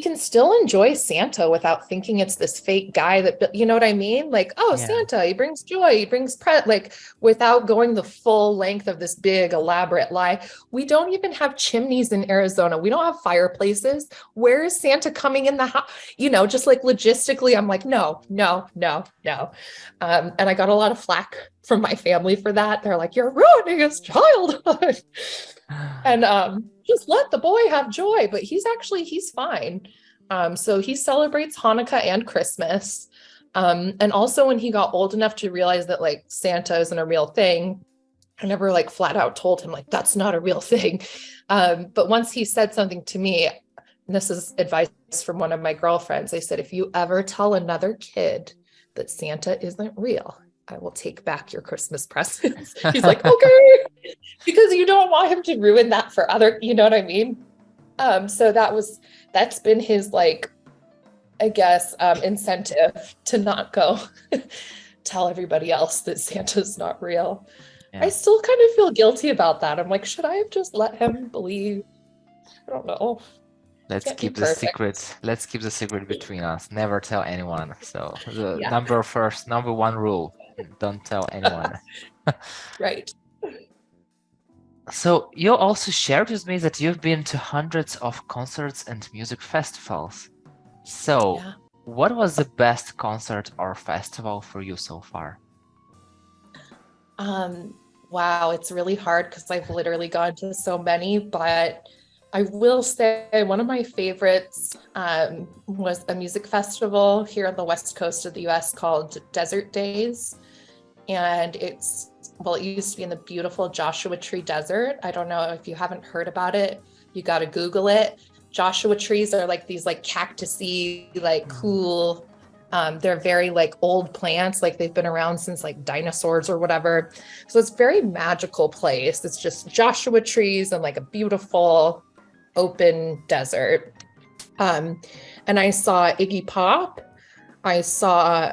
can still enjoy Santa without thinking it's this fake guy that, you know what I mean? Like, oh, Yeah. Santa, he brings joy, he brings like without going the full length of this big elaborate lie. We don't even have chimneys in Arizona. We don't have fireplaces. Where is Santa coming in the house? Just like logistically, I'm like, no. And I got a lot of flack from my family for that. They're like, you're ruining his childhood. And just let the boy have joy, but he's fine. So he celebrates Hanukkah and Christmas. And also when he got old enough to realize that like Santa isn't a real thing, I never like flat out told him like, that's not a real thing. But once he said something to me, and this is advice from one of my girlfriends, I said, if you ever tell another kid that Santa isn't real, I will take back your Christmas presents. He's like, okay, because you don't want him to ruin that for other, you know what I mean? So that's been his like, I guess, incentive to not go tell everybody else that Santa's not real. Yeah. I still kind of feel guilty about that. I'm like, should I have just let him believe? I don't know. Let's keep the secret. Let's keep the secret between us. Never tell anyone. So the Yeah. number one rule: don't tell anyone. Right. So you also shared with me that you've been to hundreds of concerts and music festivals. So Yeah. what was the best concert or festival for you so far? Wow, it's really hard because I've literally gone to so many, but I will say one of my favorites was a music festival here on the west coast of the US called Desert Days. And it used to be in the beautiful Joshua Tree Desert. I don't know if you haven't heard about it, you got to Google it. Joshua trees are like these like cactusy, like cool. They're very like old plants, like they've been around since like dinosaurs or whatever. So it's a very magical place. It's just Joshua trees and like a beautiful open desert. And I saw Iggy Pop. I saw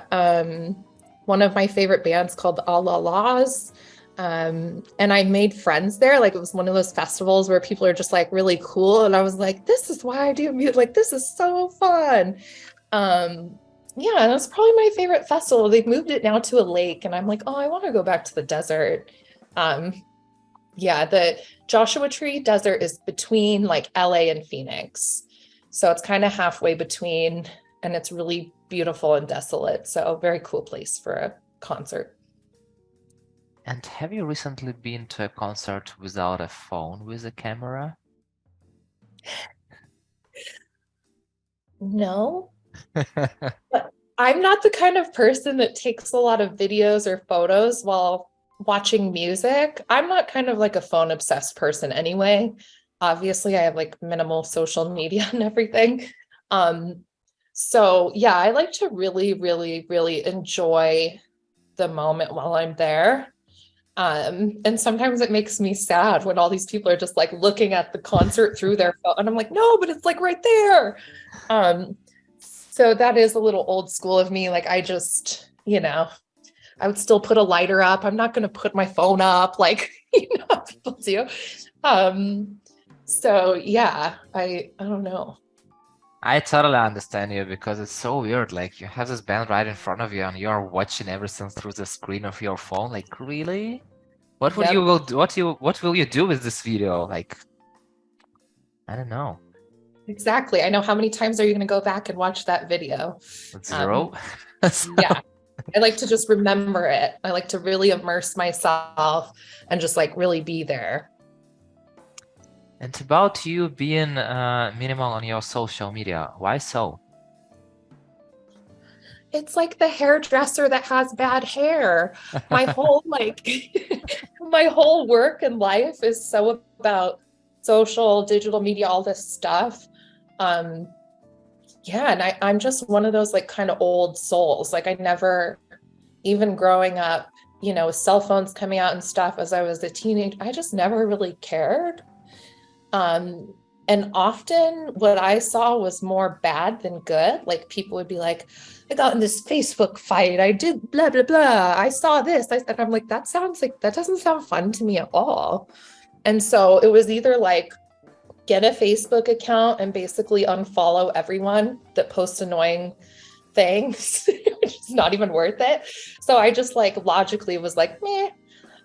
one of my favorite bands called the All La Laws. And I made friends there. Like it was one of those festivals where people are just like really cool. And I was like, this is why I do music. Like, this is so fun. Yeah, that's probably my favorite festival. They've moved it now to a lake. And I'm like, oh, I want to go back to the desert. Yeah, the Joshua Tree Desert is between like LA and Phoenix. So it's kind of halfway between, and it's really beautiful and desolate. So very cool place for a concert. And have you recently been to a concert without a phone with a camera? No, but I'm not the kind of person that takes a lot of videos or photos while watching music. I'm not kind of like a phone obsessed person anyway. Obviously, I have like minimal social media and everything. Um, so yeah, I like to really, really, really enjoy the moment while I'm there. And sometimes it makes me sad when all these people are just like looking at the concert through their phone. And I'm like, no, but it's like right there. So that is a little old school of me. Like I just, I would still put a lighter up. I'm not going to put my phone up like, people do. So yeah, I don't know. I totally understand you because it's so weird. Like you have this band right in front of you and you're watching everything through the screen of your phone. Like really? Yep, What will you do with this video? Like I don't know. exactly. I know how many times are you going to go back and watch that video? Zero? Yeah, I like to just remember it. I like to really immerse myself and just like really be there. And about you being minimal on your social media, why so? It's like the hairdresser that has bad hair. My whole like my whole work and life is so about social, digital media, all this stuff. Um, yeah, and I'm just one of those like kind of old souls. Like I never, even growing up, with cell phones coming out and stuff as I was a teenager, I just never really cared. And often what I saw was more bad than good. Like people would be like, I got in this Facebook fight. I did blah, blah, blah. I saw this. And I'm like, that doesn't sound fun to me at all. And so it was either like, get a Facebook account and basically unfollow everyone that posts annoying things, which is not even worth it. So I just like logically was like, meh,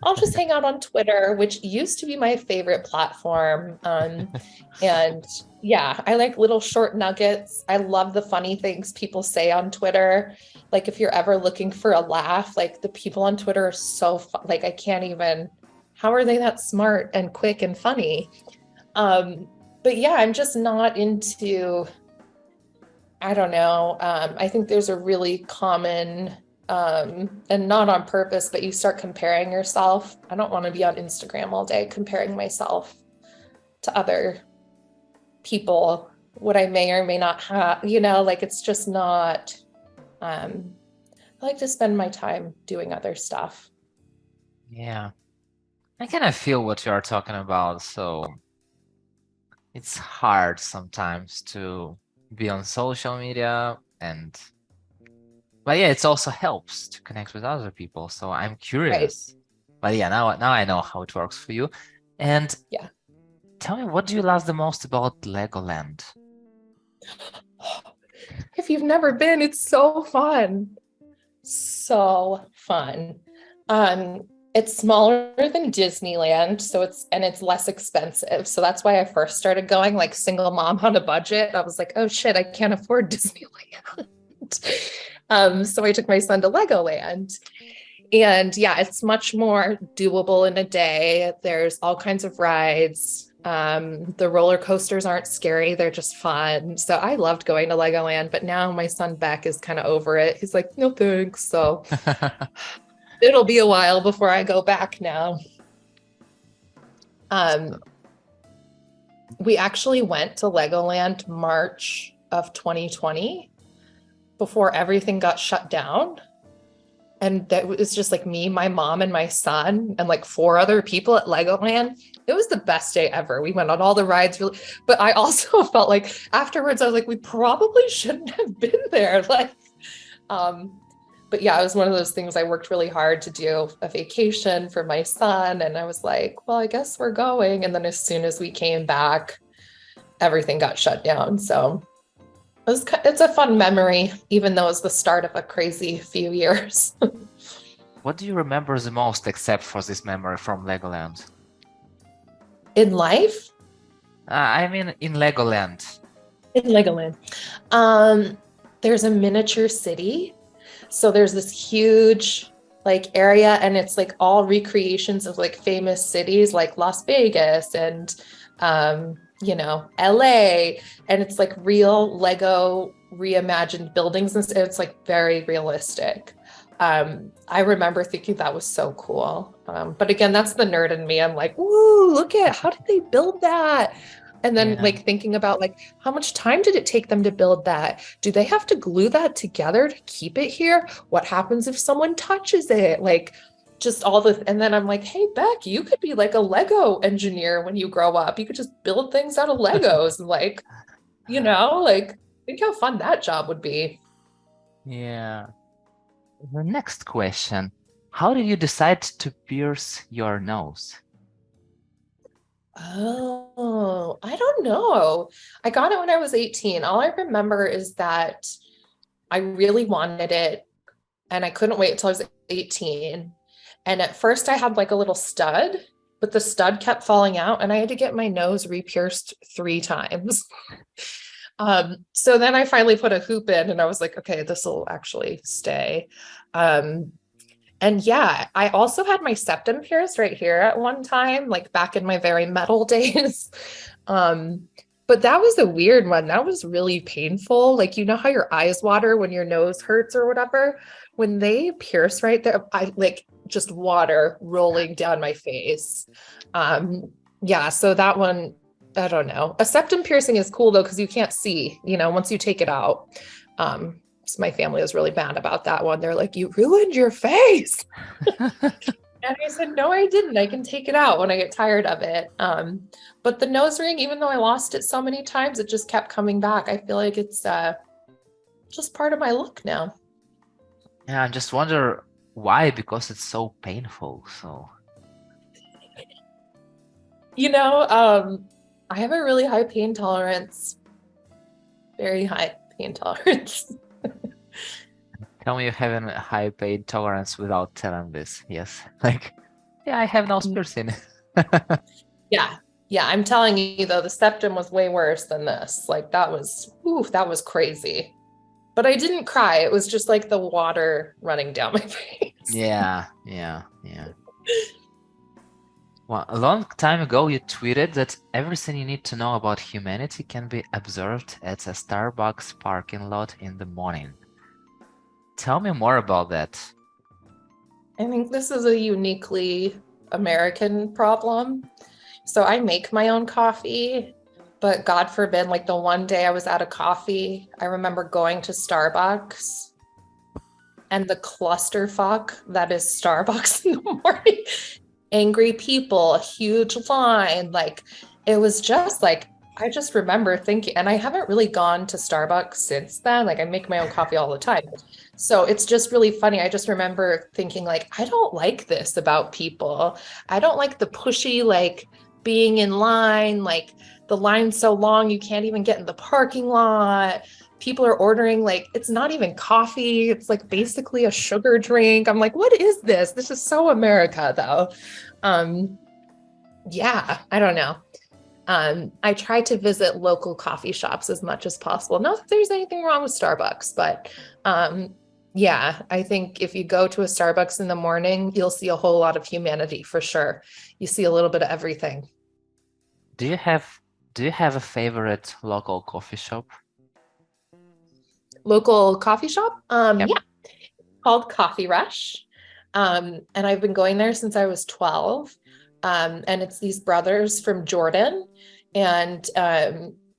I'll just hang out on Twitter, which used to be my favorite platform. And yeah, I like little short nuggets. I love the funny things people say on Twitter. Like if you're ever looking for a laugh, like the people on Twitter are so fun. Like I can't even, how are they that smart and quick and funny? But yeah, I'm just not into, I don't know. I think there's a really common, and not on purpose, but you start comparing yourself. I don't want to be on Instagram all day comparing myself to other people, what I may or may not have, like it's just not, I like to spend my time doing other stuff. Yeah, I kind of feel what you are talking about. So it's hard sometimes to be on social media but yeah, it also helps to connect with other people. So I'm Right. curious. But yeah, now I know how it works for you. And Yeah. tell me, what do you love the most about Legoland? If you've never been, it's so fun. So fun. It's smaller than Disneyland, so it's less expensive. So that's why I first started going, like single mom on a budget. I was like, oh shit, I can't afford Disneyland. So I took my son to Legoland. And yeah, it's much more doable in a day. There's all kinds of rides. The roller coasters aren't scary, they're just fun. So I loved going to Legoland, but now my son Beck is kind of over it. He's like, no thanks. So it'll be a while before I go back now. Um, We actually went to Legoland March of 2020 before everything got shut down. And that was just like me, my mom, and my son, and like 4 other people at Legoland. It was the best day ever. We went on all the rides, really, but I also felt like afterwards, I was like, we probably shouldn't have been there. Um, but yeah, it was one of those things I worked really hard to do a vacation for my son. And I was like, well, I guess we're going. And then as soon as we came back, everything got shut down. So it's a fun memory, even though it's the start of a crazy few years. What do you remember the most except for this memory from Legoland? In life, I mean, in Legoland. in Legoland, um, there's a miniature city. So there's this huge like area, and it's like all recreations of like famous cities like Las Vegas and LA, and it's like real Lego reimagined buildings, and it's like very realistic. I remember thinking that was so cool. But again, that's the nerd in me. I'm like, ooh, look at how did they build that? And then Yeah. like thinking about like how much time did it take them to build that? Do they have to glue that together to keep it here? What happens if someone touches it? Like just all the, and then I'm like, hey, Beck, you could be like a Lego engineer when you grow up. You could just build things out of Legos and like think how fun that job would be. Yeah. The next question. How did you decide to pierce your nose? Oh, I don't know. I got it when I was 18. All I remember is that I really wanted it and I couldn't wait until I was 18. And at first I had like a little stud, but the stud kept falling out and I had to get my nose re-pierced 3 times. So then I finally put a hoop in and I was like, okay, this will actually stay. And yeah, I also had my septum pierced right here at one time, like back in my very metal days. But that was a weird one. That was really painful. Like, you know how your eyes water when your nose hurts or whatever? When they pierce right there, I like just water rolling down my face. Yeah, so that one, I don't know. A septum piercing is cool though, because you can't see, once you take it out. So my family was really bad about that one. They're like, you ruined your face. And I said, no, I didn't. I can take it out when I get tired of it. But the nose ring, even though I lost it so many times, it just kept coming back. I feel like it's just part of my look now. Yeah, I just wonder why, because it's so painful. So, I have a really high pain tolerance, very high pain tolerance. tell me you have a high pain tolerance without telling this. Yes. Like, yeah, I have nose piercing. Yeah. Yeah. I'm telling you though, the septum was way worse than this. Like that was crazy. But I didn't cry. It was just like the water running down my face. Yeah. Well, a long time ago, you tweeted that everything you need to know about humanity can be observed at a Starbucks parking lot in the morning. Tell me more about that. I think this is a uniquely American problem. So I make my own coffee, but God forbid, like the one day I was out of coffee, I remember going to Starbucks and the clusterfuck that is Starbucks in the morning. Angry people, a huge line. Like it was just like, I just remember thinking, and I haven't really gone to Starbucks since then. Like I make my own coffee all the time. So it's just really funny. I just remember thinking like, I don't like this about people. I don't like the pushy, like being in line, like the line's so long, you can't even get in the parking lot. People are ordering like, it's not even coffee. It's like basically a sugar drink. I'm like, what is this? This is so America though. Yeah, I don't know. I try to visit local coffee shops as much as possible. Not that there's anything wrong with Starbucks, but yeah, I think if you go to a Starbucks in the morning, you'll see a whole lot of humanity for sure. You see a little bit of everything. Do you have a favorite local coffee shop? Local coffee shop? Yep. Yeah, called Coffee Rush. And I've been going there since I was 12. And it's these brothers from Jordan. And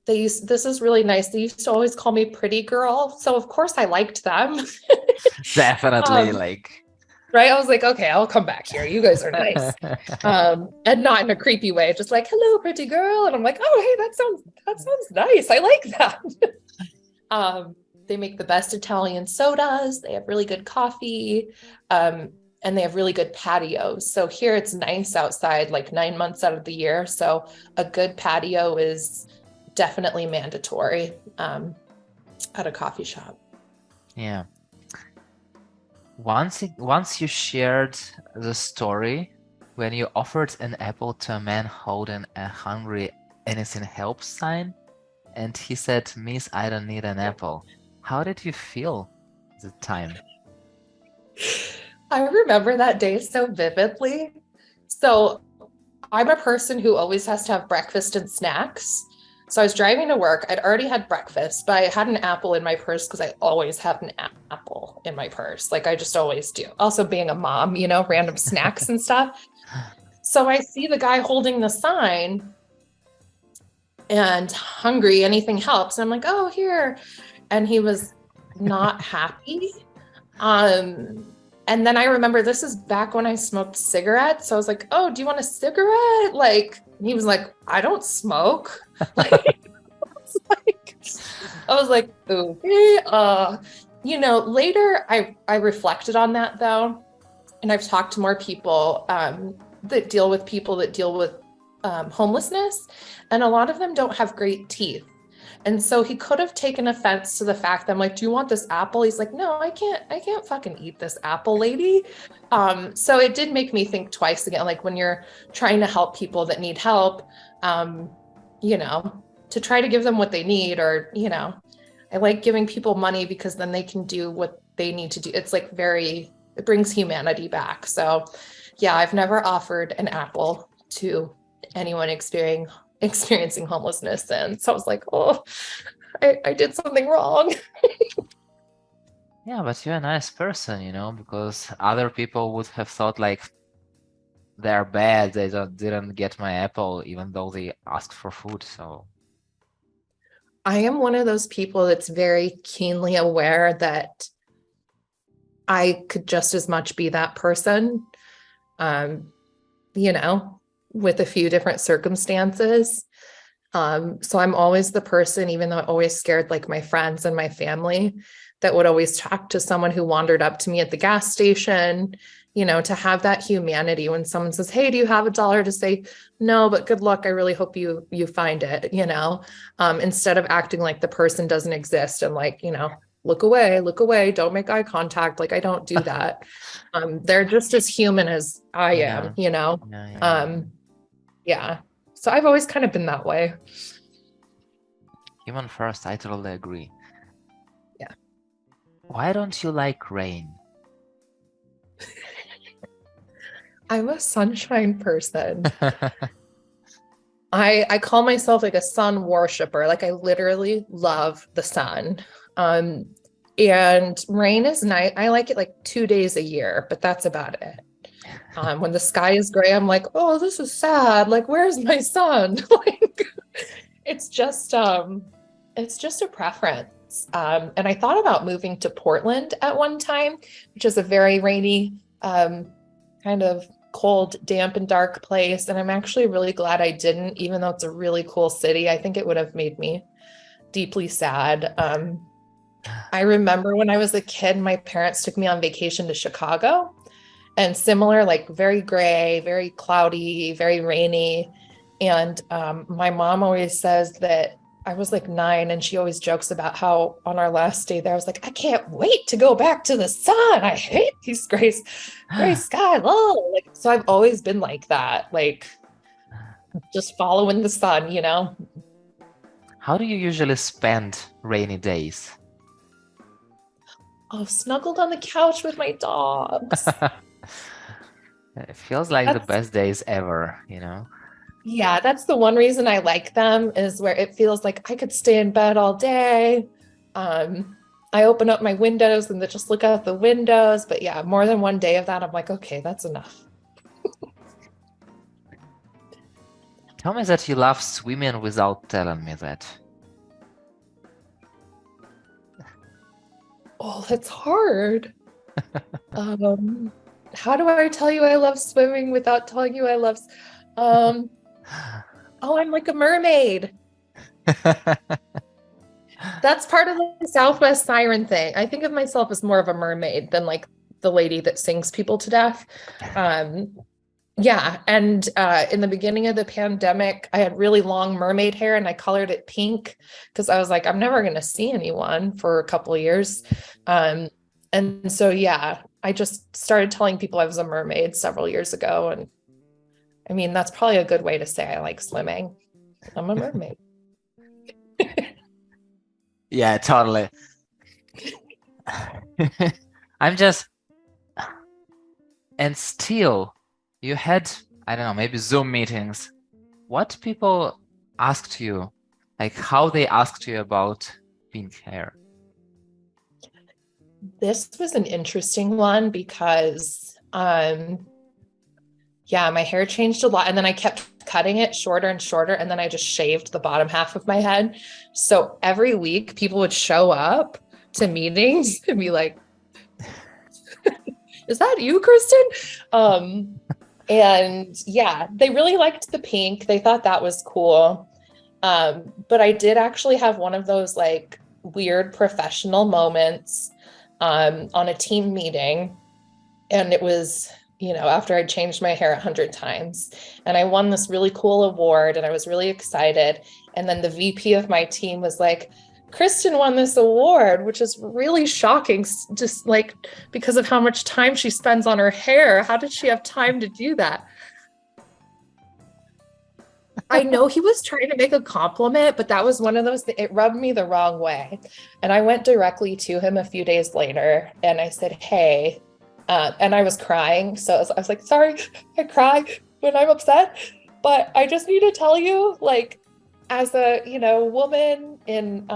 this is really nice. They used to always call me pretty girl. So of course I liked them. Definitely, um, like. right. I was like, okay, I'll come back here. You guys are nice. And not in a creepy way, just like, hello, pretty girl. And I'm like, oh, hey, that sounds nice. I like that. They make the best Italian sodas. They have really good coffee. And they have really good patios. So here it's nice outside, like 9 months out of the year. So a good patio is definitely mandatory at a coffee shop. Yeah. Once you shared the story when you offered an apple to a man holding a hungry anything helps sign, and he said, "Miss, I don't need an apple." How did you feel at the time? I remember that day so vividly. So I'm a person who always has to have breakfast and snacks. So I was driving to work. I'd already had breakfast, but I had an apple in my purse because I always have an apple in my purse. Like I just always do. Also, being a mom, random snacks and stuff. So I see the guy holding the sign and hungry, anything helps. And I'm like, oh, here. And he was not happy. And then I remember this is back when I smoked cigarettes. So I was like, oh, do you want a cigarette? Like, he was like, I don't smoke. I was like, okay. Later I reflected on that though. And I've talked to more people that deal with homelessness. And a lot of them don't have great teeth. And so he could have taken offense to the fact that I'm like, do you want this apple? He's like, no, I can't fucking eat this apple, lady. So it did make me think twice again, like when you're trying to help people that need help, to try to give them what they need, or, I like giving people money because then they can do what they need to do. It's like it brings humanity back. So yeah, I've never offered an apple to anyone experiencing homelessness. And so I was like, oh, I did something wrong. Yeah, but you're a nice person, because other people would have thought like they're bad, they didn't get my apple even though they asked for food. So I am one of those people that's very keenly aware that I could just as much be that person, um, with a few different circumstances. So I'm always the person, even though I'm always scared, like my friends and my family, that would always talk to someone who wandered up to me at the gas station, to have that humanity when someone says, hey, do you have $1, to say, no, but good luck. I really hope you find it, instead of acting like the person doesn't exist and like, look away, don't make eye contact. Like I don't do that. They're just as human as I am, yeah. Yeah. So I've always kind of been that way. Human first, I totally agree. Yeah. Why don't you like rain? I'm a sunshine person. I call myself like a sun worshiper. Like I literally love the sun. And rain is nice. I like it like 2 days a year, but that's about it. When the sky is gray, I'm like, oh, this is sad. Like, where's my sun? Like, it's just a preference. And I thought about moving to Portland at one time, which is a very rainy, kind of cold, damp, and dark place. And I'm actually really glad I didn't, even though it's a really cool city. I think it would have made me deeply sad. I remember when I was a kid, my parents took me on vacation to Chicago, and similar, like very gray, very cloudy, very rainy. And my mom always says that I was like 9, and she always jokes about how on our last day there, I was like, I can't wait to go back to the sun. I hate these gray skies. Oh, like, so I've always been like that, like just following the sun, How do you usually spend rainy days? Oh, snuggled on the couch with my dogs. It feels like the best days ever, Yeah, that's the one reason I like them, is where it feels like I could stay in bed all day. I open up my windows and just look out the windows. But yeah, more than one day of that, I'm like, okay, that's enough. Tell me that you love swimming without telling me that. Oh, that's hard. How do I tell you I love swimming without telling you I love? Um, oh, I'm like a mermaid. That's part of the Southwest Siren thing. I think of myself as more of a mermaid than like the lady that sings people to death. Um, yeah, and in the beginning of the pandemic, I had really long mermaid hair and I colored it pink because I was like, I'm never going to see anyone for a couple of years. Um, and so, yeah, I just started telling people I was a mermaid several years ago. And I mean, that's probably a good way to say I like swimming. I'm a mermaid. Yeah, totally. I'm just, and still, you had, I don't know, maybe Zoom meetings. What people asked you, like how they asked you about pink hair? This was an interesting one because yeah, my hair changed a lot and then I kept cutting it shorter and shorter and then I just shaved the bottom half of my head. So every week people would show up to meetings and be like, is that you, Kristen? And yeah, they really liked the pink. They thought that was cool. But I did actually have one of those like weird professional moments on a team meeting. And it was, after I'd changed my hair 100 times and I won this really cool award and I was really excited. And then the VP of my team was like, Kristen won this award, which is really shocking, just like because of how much time she spends on her hair. How did she have time to do that? I know he was trying to make a compliment, but that was one of those, it rubbed me the wrong way. And I went directly to him a few days later and I said, hey, and I was crying. So I was like, sorry, I cry when I'm upset, but I just need to tell you, like, as a, woman in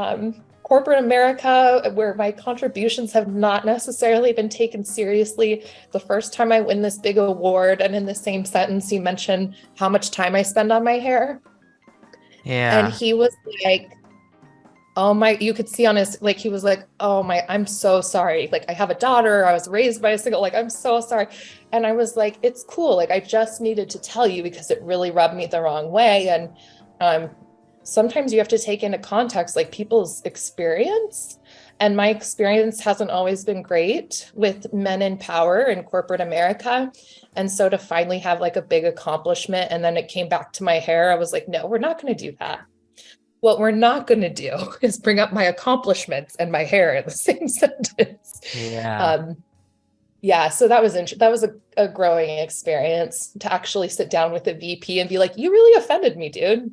corporate America, where my contributions have not necessarily been taken seriously, the first time I win this big award, and in the same sentence, you mention how much time I spend on my hair. And Yeah. he was like, oh my, you could see on his, like, he was like, oh my, I'm so sorry. Like, I have a daughter. I was raised by a single, like, I'm so sorry. And I was like, it's cool. Like, I just needed to tell you because it really rubbed me the wrong way. And sometimes you have to take into context, like, people's experience. And my experience hasn't always been great with men in power in corporate America. And so to finally have like a big accomplishment, and then it came back to my hair, I was like, no, we're not going to do that. What we're not going to do is bring up my accomplishments and my hair in the same sentence. Yeah. Yeah, so that was a growing experience to actually sit down with the VP and be like, you really offended me, dude.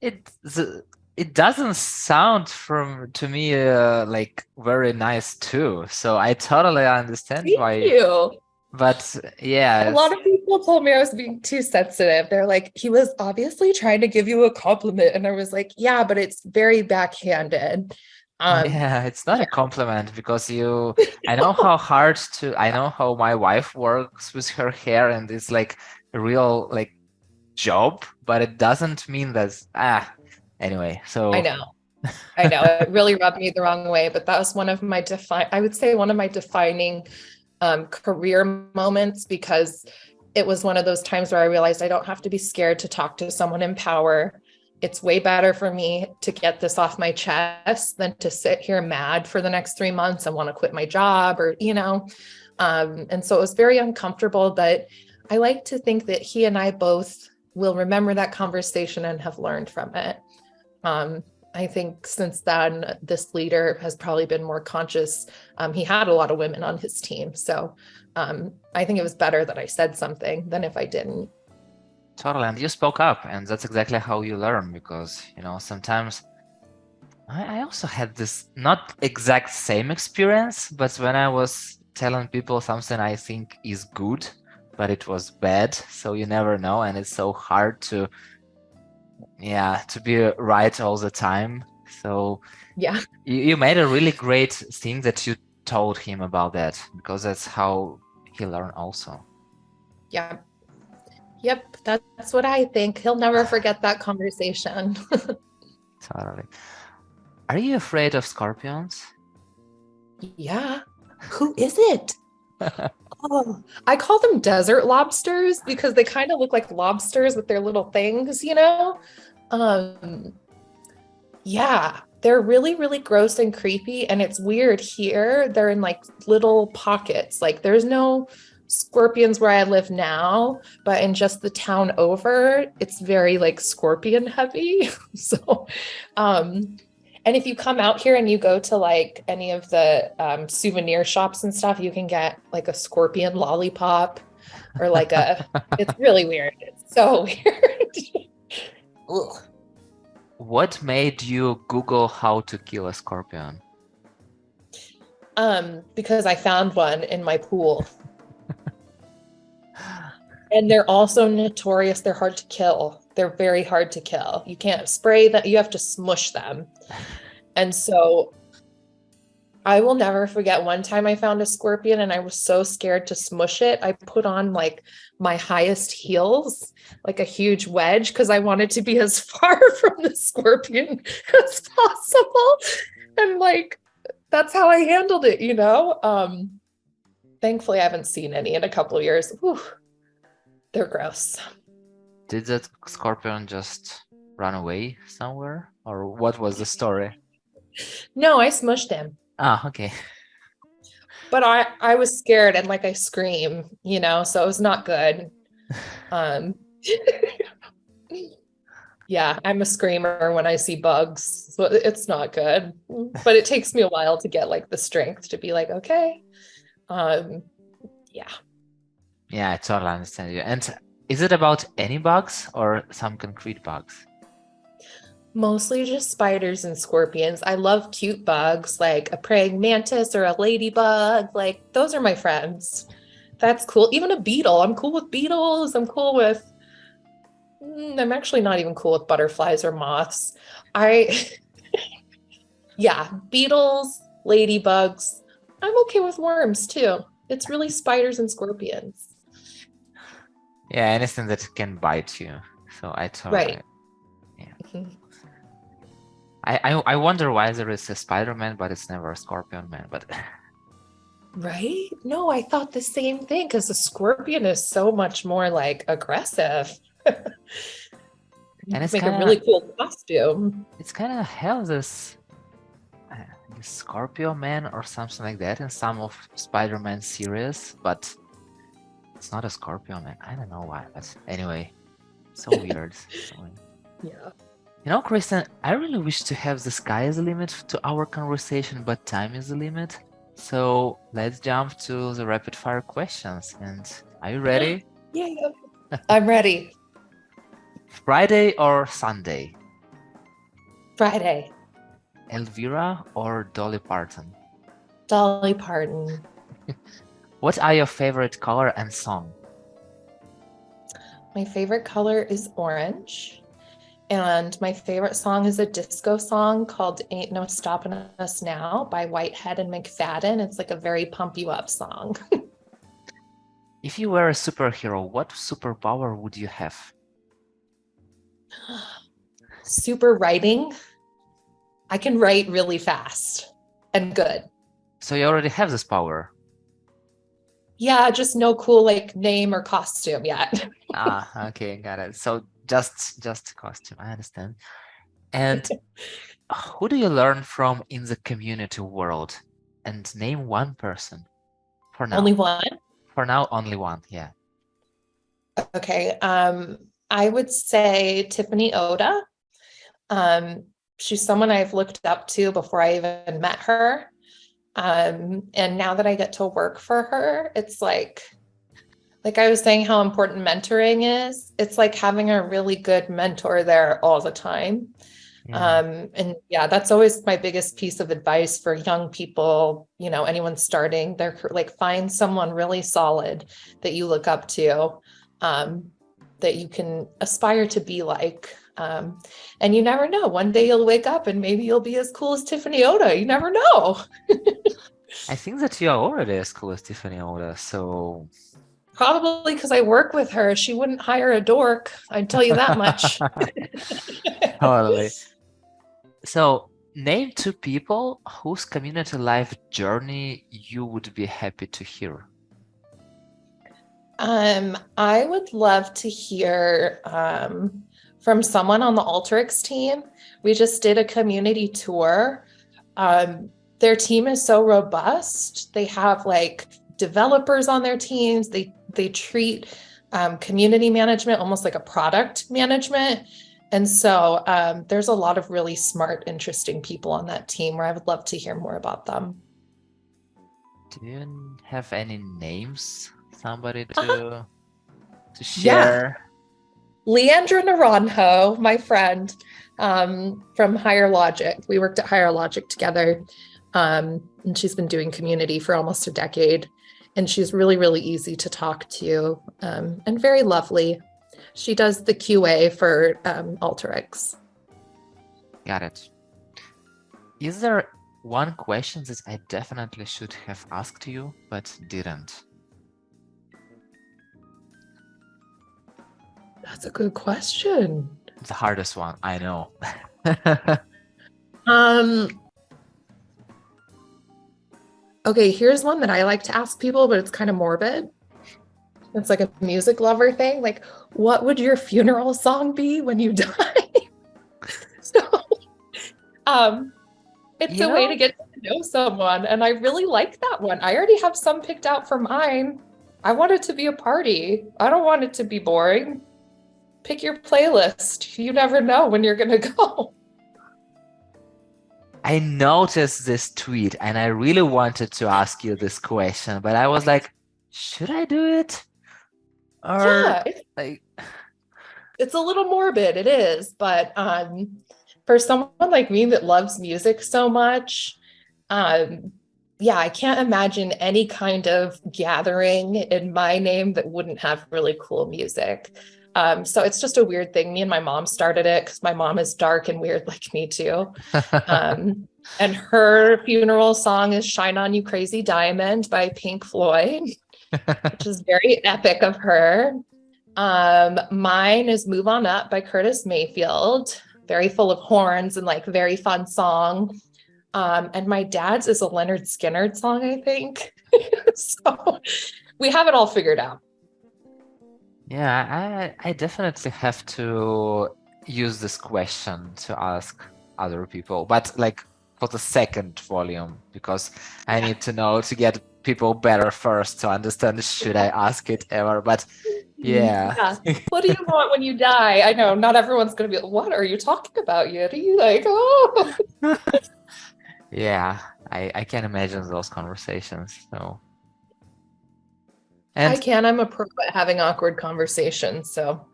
It doesn't sound to me like very nice too. So I totally understand Thank why. you. But yeah, A lot of people told me I was being too sensitive. They're like, he was obviously trying to give you a compliment. And I was like, yeah, but it's very backhanded. yeah, it's not a compliment because I know I know how my wife works with her hair and it's like a real like job, but it doesn't mean anyway, I so know. I know. It really rubbed me the wrong way, but that was one of my I would say one of my defining career moments, because it was one of those times where I realized I don't have to be scared to talk to someone in power. It's way better for me to get this off my chest than to sit here mad for the next 3 months and want to quit my job or, and so it was very uncomfortable, but I like to think that he and I both will remember that conversation and have learned from it. I think since then, this leader has probably been more conscious. He had a lot of women on his team. So I think it was better that I said something than if I didn't. totally. And you spoke up, and that's exactly how you learn because, sometimes I also had this not exact same experience, but when I was telling people something I think is good, but it was bad, so you never know, and it's so hard to be right all the time. So Yeah. you made a really great thing that you told him about that, because that's how he learned also. Yeah. Yep, that's what I think. He'll never forget that conversation. Totally. Are you afraid of scorpions? Yeah. Who is it? Oh, I call them desert lobsters because they kind of look like lobsters with their little things, you know? Um, yeah, they're really, really gross and creepy. And it's weird here. They're in like little pockets. Like there's no scorpions where I live now, but in just the town over, it's very like scorpion heavy. So, um, and if you come out here and you go to like any of the souvenir shops and stuff, you can get like a scorpion lollipop or like it's really weird. It's so weird. Ugh. What made you Google how to kill a scorpion? Because I found one in my pool. And they're also notorious. They're hard to kill. They're very hard to kill. You can't spray them, you have to smush them. And so I will never forget one time I found a scorpion and I was so scared to smush it. I put on like my highest heels, like a huge wedge, because I wanted to be as far from the scorpion as possible. And like, that's how I handled it, you know? Thankfully, I haven't seen any in a couple of years. Whew, they're gross. Did that scorpion just run away somewhere? Or what was the story? No, I smushed him. Ah, okay. But I was scared and like I scream, you know, so it was not good. Um yeah, I'm a screamer when I see bugs. So it's not good. But it takes me a while to get like the strength to be like, okay. Yeah. Yeah, I totally understand you. And is it about any bugs or some concrete bugs? Mostly just spiders and scorpions. I love cute bugs like a praying mantis or a ladybug. Like those are my friends. That's cool. Even a beetle. I'm cool with beetles. I'm actually not even cool with butterflies or moths. I yeah, beetles, ladybugs. I'm okay with worms too. It's really spiders and scorpions. Yeah, anything that can bite you. So I totally, Right. yeah. Mhm. I wonder why there is a Spider-Man, but it's never a Scorpion Man. But Right? No, I thought the same thing because the scorpion is so much more like aggressive. and Make a really cool costume. it's kind of have this Scorpio Man or something like that in some of Spider-Man series, but it's not a Scorpio Man. I don't know why, but anyway, so weird. Yeah. You know, Kristen, I really wish to have the sky as a limit to our conversation, but time is the limit. So let's jump to the rapid fire questions. And are you ready? Yeah. I'm ready. Friday or Sunday? Friday. Elvira or Dolly Parton? Dolly Parton. What are your favorite color and song? My favorite color is orange. And my favorite song is a disco song called Ain't No Stopping Us Now by Whitehead and McFadden. It's like a very pump you up song. If you were a superhero, what superpower would you have? Super writing. I can write really fast and good. So you already have this power. Yeah, just no cool like name or costume yet. Okay, got it. So just costume, I understand. And who do you learn from in the community world? And name one person for now. Only one? For now, only one, yeah. Okay. I would say Tiffany Oda. She's someone I've looked up to before I even met her. And now that I get to work for her, it's like I was saying how important mentoring is. It's like having a really good mentor there all the time. Yeah. And yeah, that's always my biggest piece of advice for young people, you know, anyone starting, they're like, find someone really solid that you look up to, that you can aspire to be like. And you never know, one day you'll wake up and maybe you'll be as cool as Tiffany Oda. You never know. I think that you are already as cool as Tiffany Oda, so Probably because I work with her. She wouldn't hire a dork. I'd tell you that much. Totally. So, name two people whose community life journey you would be happy to hear. I would love to hear from someone on the Alteryx team. We just did a community tour. Their team is so robust. They have like developers on their teams. They treat community management almost like a product management. And so there's a lot of really smart, interesting people on that team where I would love to hear more about them. Do you have any names? Somebody Uh-huh. to Yeah. share? Leandra Naranjo, my friend from Higher Logic. We worked at Higher Logic together. And she's been doing community for almost a decade. And she's really, really easy to talk to and very lovely. She does the QA for Alteryx. Got it. Is there one question that I definitely should have asked you, but didn't? That's a good question. The hardest one, I know. Um, okay, here's one that I like to ask people, but it's kind of morbid. It's like a music lover thing. Like, what would your funeral song be when you die? So, it's a way to get to know someone, and I really like that one. I already have some picked out for mine. I want it to be a party. I don't want it to be boring. Pick your playlist. You never know when you're gonna go. I noticed this tweet and I really wanted to ask you this question, but I was like, should I do it? Or Yeah, like, it's a little morbid, it is, but for someone like me that loves music so much, yeah, I can't imagine any kind of gathering in my name that wouldn't have really cool music. So it's just a weird thing. Me and my mom started it because my mom is dark and weird like me too. And her funeral song is Shine On You Crazy Diamond by Pink Floyd, which is very epic of her. Mine is Move On Up by Curtis Mayfield, very full of horns and like very fun song. And my dad's is a Leonard Skinner song, I think. So we have it all figured out. yeah, I definitely have to use this question to ask other people, but like for the second volume, because I need to know to get people better first to understand should I ask it ever. But yeah. What do you want when you die? I know not everyone's going to be like, what are you talking about, Yeti? Like, oh. Yeah, I can imagine those conversations. So, I and can. I'm a pro at having awkward conversations. So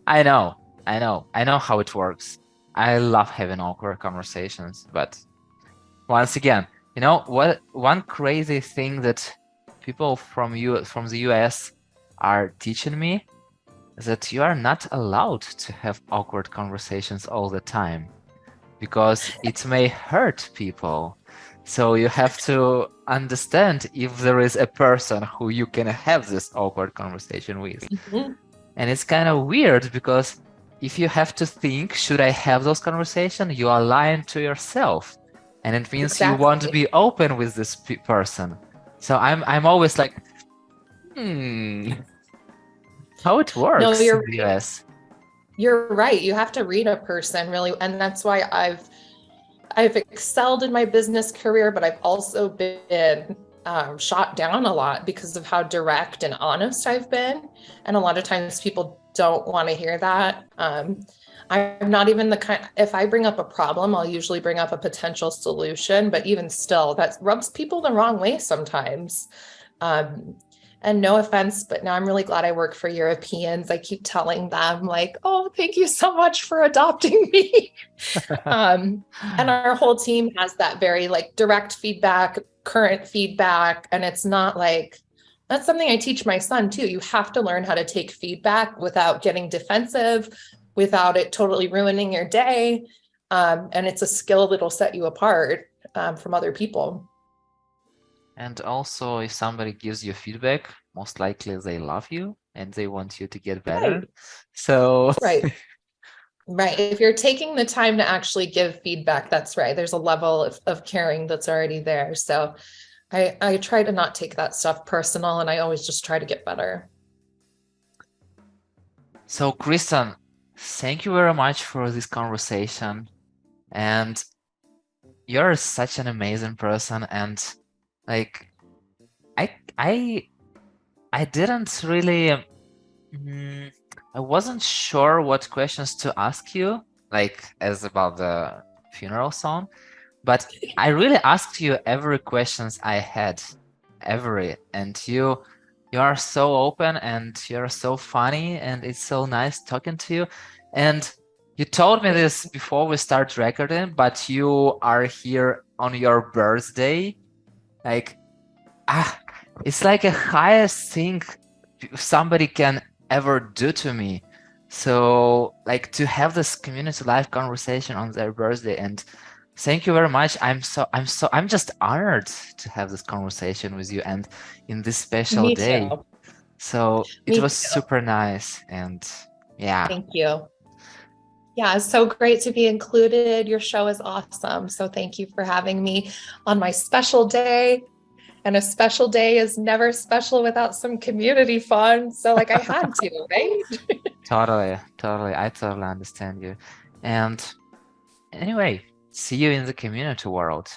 I know how it works. I love having awkward conversations, but once again, you know what? One crazy thing that people from the US are teaching me is that you are not allowed to have awkward conversations all the time because it may hurt people. So you have to understand if there is a person who you can have this awkward conversation with. And it's kind of weird because if you have to think, should I have those conversations? You are lying to yourself. And it means you want to be open with this person. So I'm always like, how it works No, in the US. You're right. You have to read a person really. And that's why I've excelled in my business career, but I've also been shot down a lot because of how direct and honest I've been. And a lot of times people don't want to hear that. I'm not even the kind, if I bring up a problem, I'll usually bring up a potential solution, but even still, that rubs people the wrong way sometimes. And no offense, but now I'm really glad I work for Europeans. I keep telling them like, oh, thank you so much for adopting me. And our whole team has that very like direct feedback, current feedback. And it's not like, that's something I teach my son too. You have to learn how to take feedback without getting defensive, without it totally ruining your day. And it's a skill that'll set you apart from other people. And also, if somebody gives you feedback, most likely they love you and they want you to get better. Right, So, right, right. If you're taking the time to actually give feedback, that's right. There's a level of caring that's already there. So I try to not take that stuff personal, and I always just try to get better. so Kristen, thank you very much for this conversation. And you're such an amazing person. And like, I, I, I didn't really, mm, I wasn't sure what questions to ask you, like as about the funeral song. But I really asked you every questions I had, every, and you are so open and you're so funny and it's so nice talking to you. And you told me this before we start recording, but you are here on your birthday. Like, ah, it's like a highest thing somebody can ever do to me. So, like to have this community live conversation on their birthday, and thank you very much. I'm just honored to have this conversation with you and in this special Me day. too. So it Me was too. super nice and yeah, Thank you. Yeah, it's so great to be included. Your show is awesome. So thank you for having me on my special day. And a special day is never special without some community fun. So like I had to, right? totally, totally. I totally understand you. And anyway, see you in the community world.